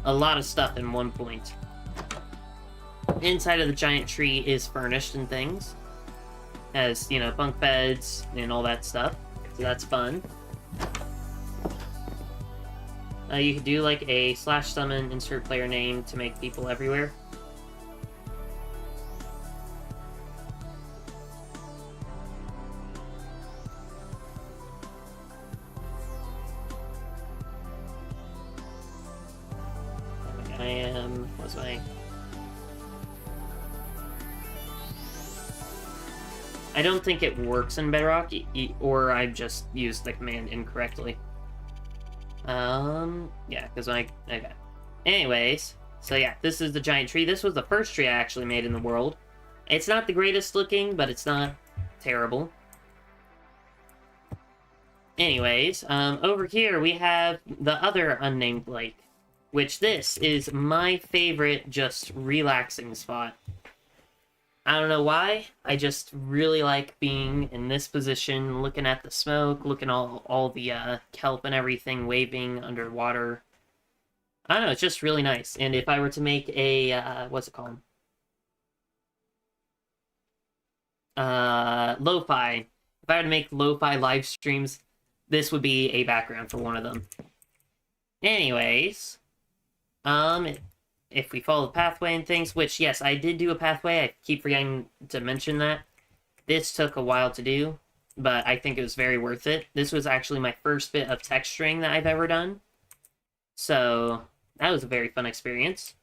a lot of stuff in one point. Inside of the giant tree is furnished and things. Has, you know, bunk beds and all that stuff. So that's fun. You could do like a /summon, insert player name to make people everywhere. Was I don't think it works in Bedrock, or I just used the command incorrectly. Yeah, because okay. Anyways, so yeah, this is the giant tree. This was the first tree I actually made in the world. It's not the greatest looking, but it's not terrible. Anyways, over here we have the other unnamed lake, which this is my favorite just relaxing spot. I don't know why, I just really like being in this position, looking at the smoke, looking all the kelp and everything waving underwater. I don't know, it's just really nice. And if I were to make a, what's it called? Lo-fi. If I were to make lo-fi live streams, this would be a background for one of them. Anyways, if we follow the pathway and things, which, yes, I did do a pathway, I keep forgetting to mention that. This took a while to do, but I think it was very worth it. This was actually my first bit of texturing that I've ever done. So, that was a very fun experience.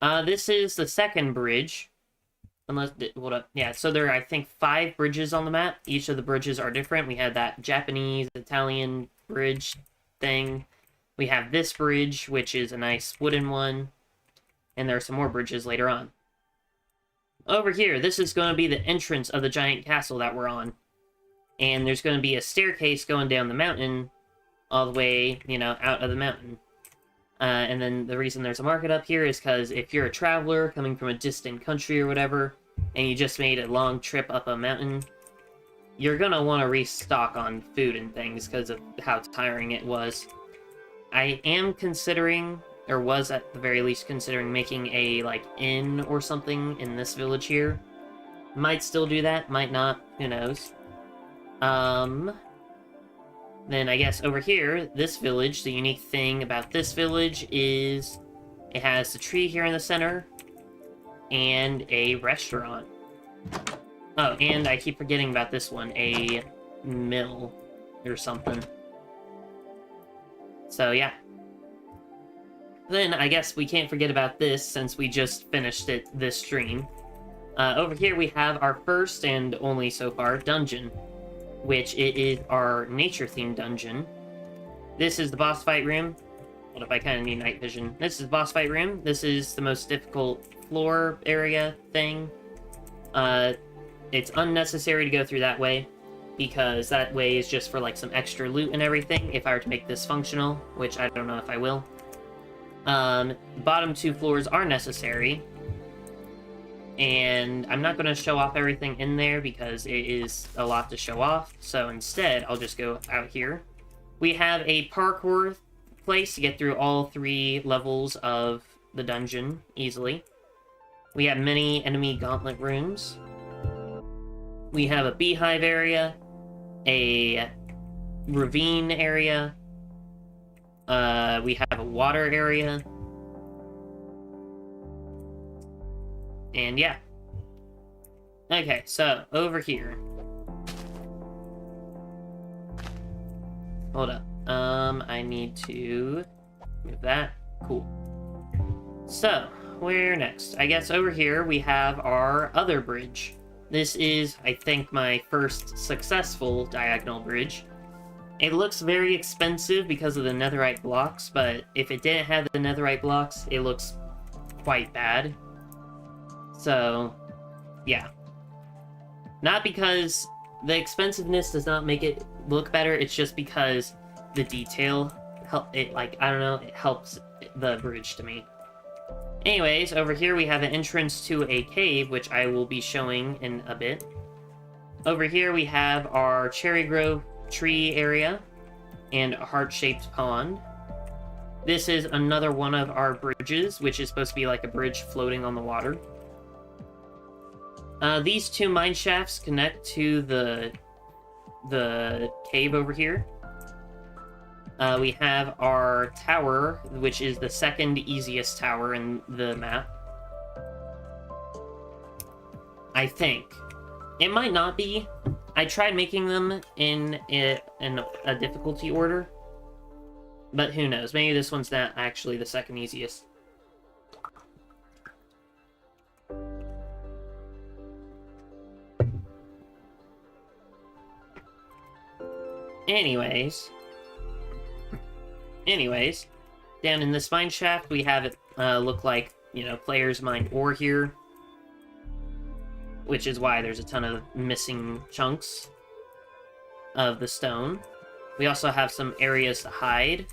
This is the second bridge. Unless, hold up. Yeah, so there are, I think, 5 bridges on the map. Each of the bridges are different. We had that Japanese, Italian bridge thing. We have this bridge, which is a nice wooden one. And there are some more bridges later on. Over here, this is going to be the entrance of the giant castle that we're on. And there's going to be a staircase going down the mountain all the way, you know, out of the mountain. And then the reason there's a market up here is because if you're a traveler coming from a distant country or whatever, and you just made a long trip up a mountain, you're going to want to restock on food and things because of how tiring it was. I am considering, or was at the very least considering, making a, like, inn or something in this village here. Might still do that, might not, who knows. Then I guess over here, this village, the unique thing about this village is it has the tree here in the center and a restaurant. Oh, and I keep forgetting about this one, a mill or something. So yeah. Then I guess we can't forget about this since we just finished this stream. Over here we have our first and only so far dungeon, which it is our nature-themed dungeon. This is the boss fight room. What if I kind of need night vision? This is the boss fight room. This is the most difficult floor area thing. It's unnecessary to go through that way, because that way is just for like some extra loot and everything, if I were to make this functional, which I don't know if I will. The bottom 2 floors are necessary, and I'm not going to show off everything in there because it is a lot to show off, so instead I'll just go out here. We have a parkour place to get through all 3 levels of the dungeon easily. We have many enemy gauntlet rooms. We have a beehive area, a ravine area, we have a water area, and yeah. Okay, so over here. Hold up. I need to move that. Cool. So, where next? I guess over here we have our other bridge. This is, I think, my first successful diagonal bridge. It looks very expensive because of the netherite blocks, but if it didn't have the netherite blocks, it looks quite bad. So, yeah. Not because the expensiveness does not make it look better, it's just because the detail, like, I don't know, it helps the bridge to me. Anyways, over here we have an entrance to a cave, which I will be showing in a bit. Over here we have our cherry grove tree area and a heart-shaped pond. This is another one of our bridges, which is supposed to be like a bridge floating on the water. These two mine shafts connect to the cave over here. We have our tower, which is the second easiest tower in the map. I think. It might not be. I tried making them in a difficulty order. But who knows? Maybe this one's not actually the second easiest. Anyways, down in this mine shaft, we have it look like, you know, players mine ore here. Which is why there's a ton of missing chunks of the stone. We also have some areas to hide.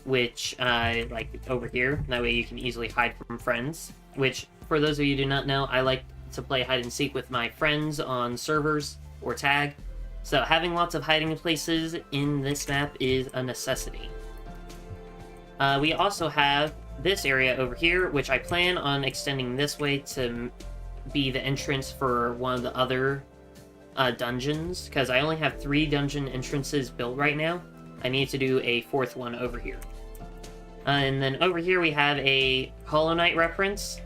Which, like over here. That way you can easily hide from friends. Which, for those of you who do not know, I like to play hide and seek with my friends on servers or tag. So having lots of hiding places in this map is a necessity. We also have this area over here, which I plan on extending this way to be the entrance for one of the other dungeons, because I only have 3 dungeon entrances built right now. I need to do a 4th one over here. And then over here we have a Hollow Knight reference.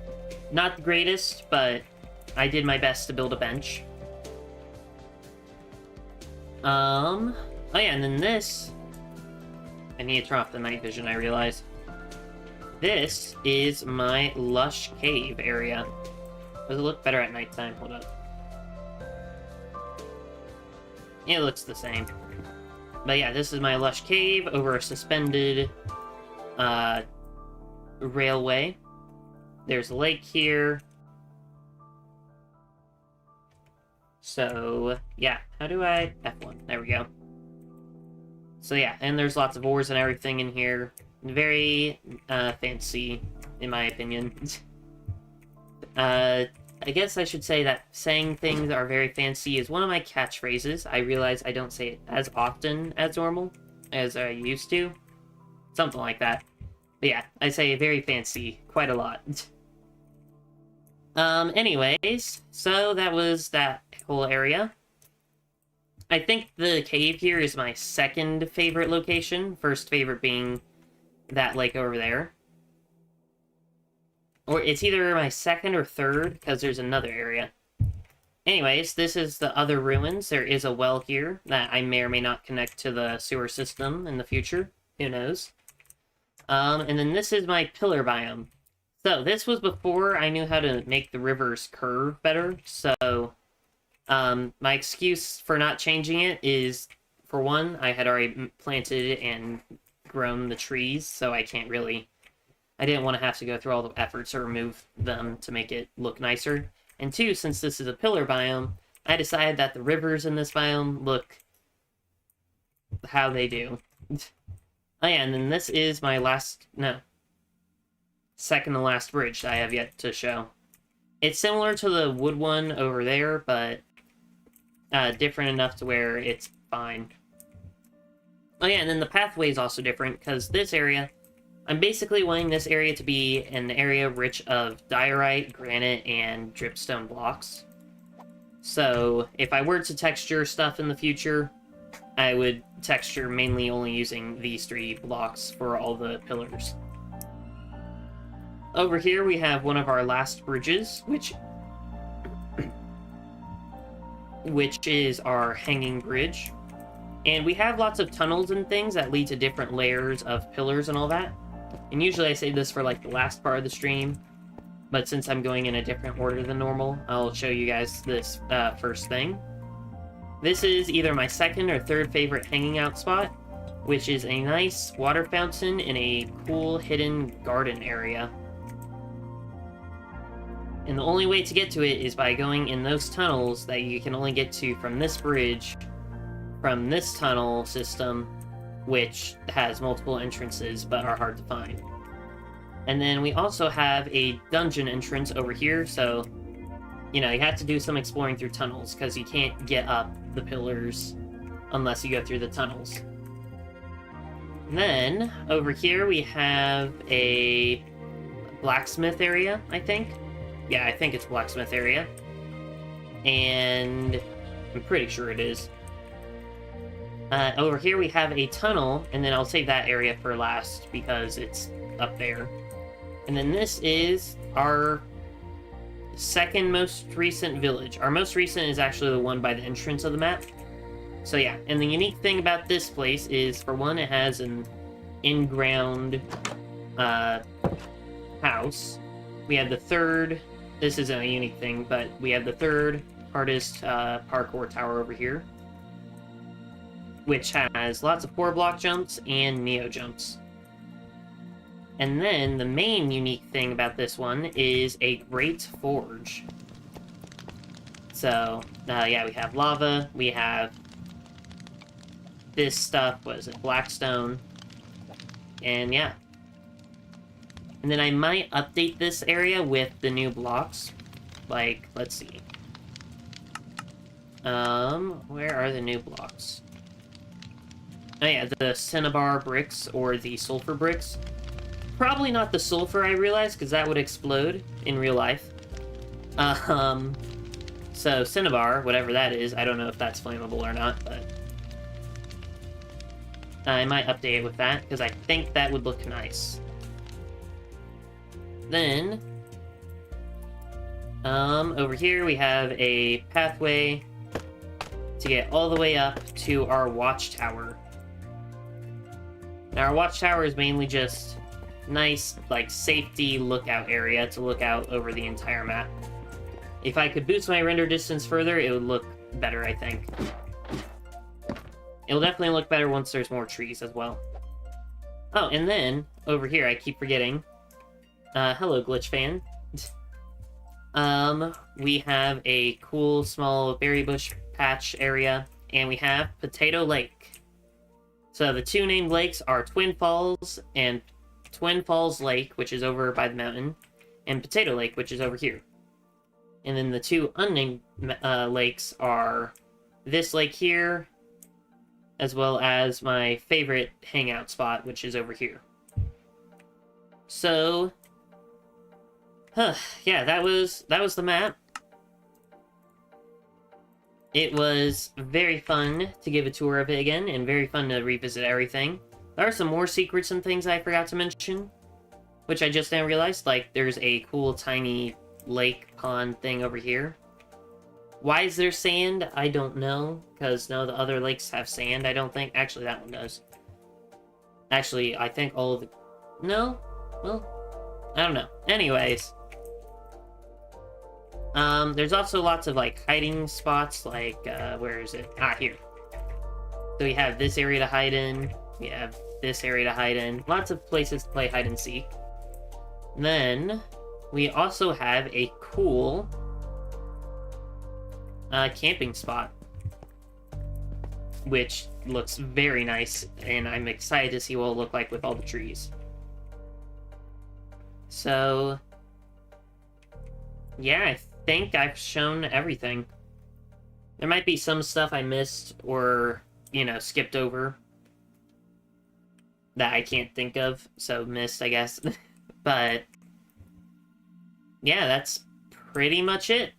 Not the greatest, but I did my best to build a bench. Oh yeah, and then this... I need to turn off the night vision, I realize. This is my lush cave area. Does it look better at nighttime? Hold up. It looks the same. But yeah, this is my lush cave over a suspended railway. There's a lake here. So, yeah. How do I... F1. There we go. So yeah, and there's lots of ores and everything in here. Very fancy, in my opinion. I guess I should say that saying things are very fancy is one of my catchphrases. I realize I don't say it as often as normal, as I used to. Something like that. But yeah, I say very fancy quite a lot. Anyways, so that was that whole area. I think the cave here is my second favorite location. First favorite being that lake over there. Or it's either my second or third, because there's another area. Anyways, this is the other ruins. There is a well here that I may or may not connect to the sewer system in the future. Who knows? And then this is my pillar biome. So, this was before I knew how to make the rivers curve better, so... my excuse for not changing it is, for one, I had already planted and grown the trees, so I can't really... I didn't want to have to go through all the efforts to remove them to make it look nicer. And two, since this is a pillar biome, I decided that the rivers in this biome look how they do. Oh yeah, and then this is my second to last bridge that I have yet to show. It's similar to the wood one over there, but different enough to where it's fine. Oh yeah, and then the pathway is also different, because this area, I'm basically wanting this area to be an area rich of diorite, granite, and dripstone blocks. So, if I were to texture stuff in the future, I would texture mainly only using these 3 blocks for all the pillars. Over here we have one of our last bridges, which is our hanging bridge. And we have lots of tunnels and things that lead to different layers of pillars and all that. And usually I say this for like the last part of the stream, but since I'm going in a different order than normal, I'll show you guys this first thing. This is either my second or third favorite hanging out spot, which is a nice water fountain in a cool hidden garden area. And the only way to get to it is by going in those tunnels that you can only get to from this bridge, from this tunnel system, which has multiple entrances but are hard to find. And then we also have a dungeon entrance over here, so, you know, you have to do some exploring through tunnels, because you can't get up the pillars unless you go through the tunnels. And then, over here we have a blacksmith area, I think. Yeah, I think it's blacksmith area. And I'm pretty sure it is. Over here we have a tunnel, and then I'll save that area for last, because it's up there. And then this is our second most recent village. Our most recent is actually the one by the entrance of the map. So yeah, and the unique thing about this place is, for one, it has an in-ground house. We have the third, this isn't a unique thing, but we have the third hardest parkour tower over here, which has lots of 4-block jumps and neo jumps. And then the main unique thing about this one is a great forge. So, yeah, we have lava, we have this stuff, what is it, blackstone, and yeah. And then I might update this area with the new blocks. Like, let's see. Where are the new blocks? Oh yeah, the cinnabar bricks, or the sulfur bricks. Probably not the sulfur, I realize, because that would explode in real life. So cinnabar, whatever that is, I don't know if that's flammable or not, but I might update it with that, because I think that would look nice. Then, over here we have a pathway to get all the way up to our watchtower. Now, our watchtower is mainly just nice, like, safety lookout area to look out over the entire map. If I could boost my render distance further, it would look better, I think. It'll definitely look better once there's more trees as well. Oh, and then, over here, I keep forgetting. Hello, Glitch fan. We have a cool, small berry bush patch area, and we have Potato Lake. So the two named lakes are Twin Falls and Twin Falls Lake, which is over by the mountain, and Potato Lake, which is over here. And then the two unnamed lakes are this lake here, as well as my favorite hangout spot, which is over here. So, yeah, that was the map. It was very fun to give a tour of it again, and very fun to revisit everything. There are some more secrets and things I forgot to mention, which I just now realized. Like, there's a cool tiny lake pond thing over here. Why is there sand? I don't know, because no, the other lakes have sand, I don't think. Actually, that one does. Actually, I think all of the... No? Well, I don't know. Anyways. There's also lots of, like, hiding spots, like, where is it? Ah, here. So we have this area to hide in. We have this area to hide in. Lots of places to play hide and seek. Then, we also have a cool camping spot, which looks very nice, and I'm excited to see what it'll look like with all the trees. So, yeah, I think I've shown everything. There might be some stuff I missed or, you know, skipped over that I can't think of, so missed, I guess. But, yeah, that's pretty much it.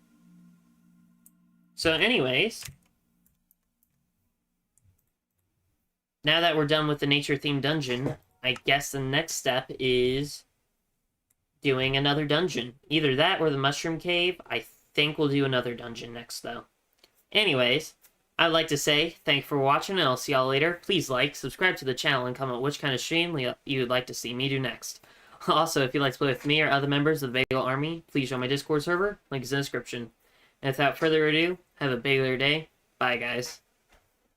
So anyways, now that we're done with the nature-themed dungeon, I guess the next step is doing another dungeon. Either that or the Mushroom Cave. I think we'll do another dungeon next, though. Anyways, I'd like to say thanks for watching, and I'll see y'all later. Please like, subscribe to the channel, and comment which kind of stream you would like to see me do next. Also, if you'd like to play with me or other members of the Bagel Army, please join my Discord server. Link is in the description. And without further ado, have a Bagler day. Bye, guys.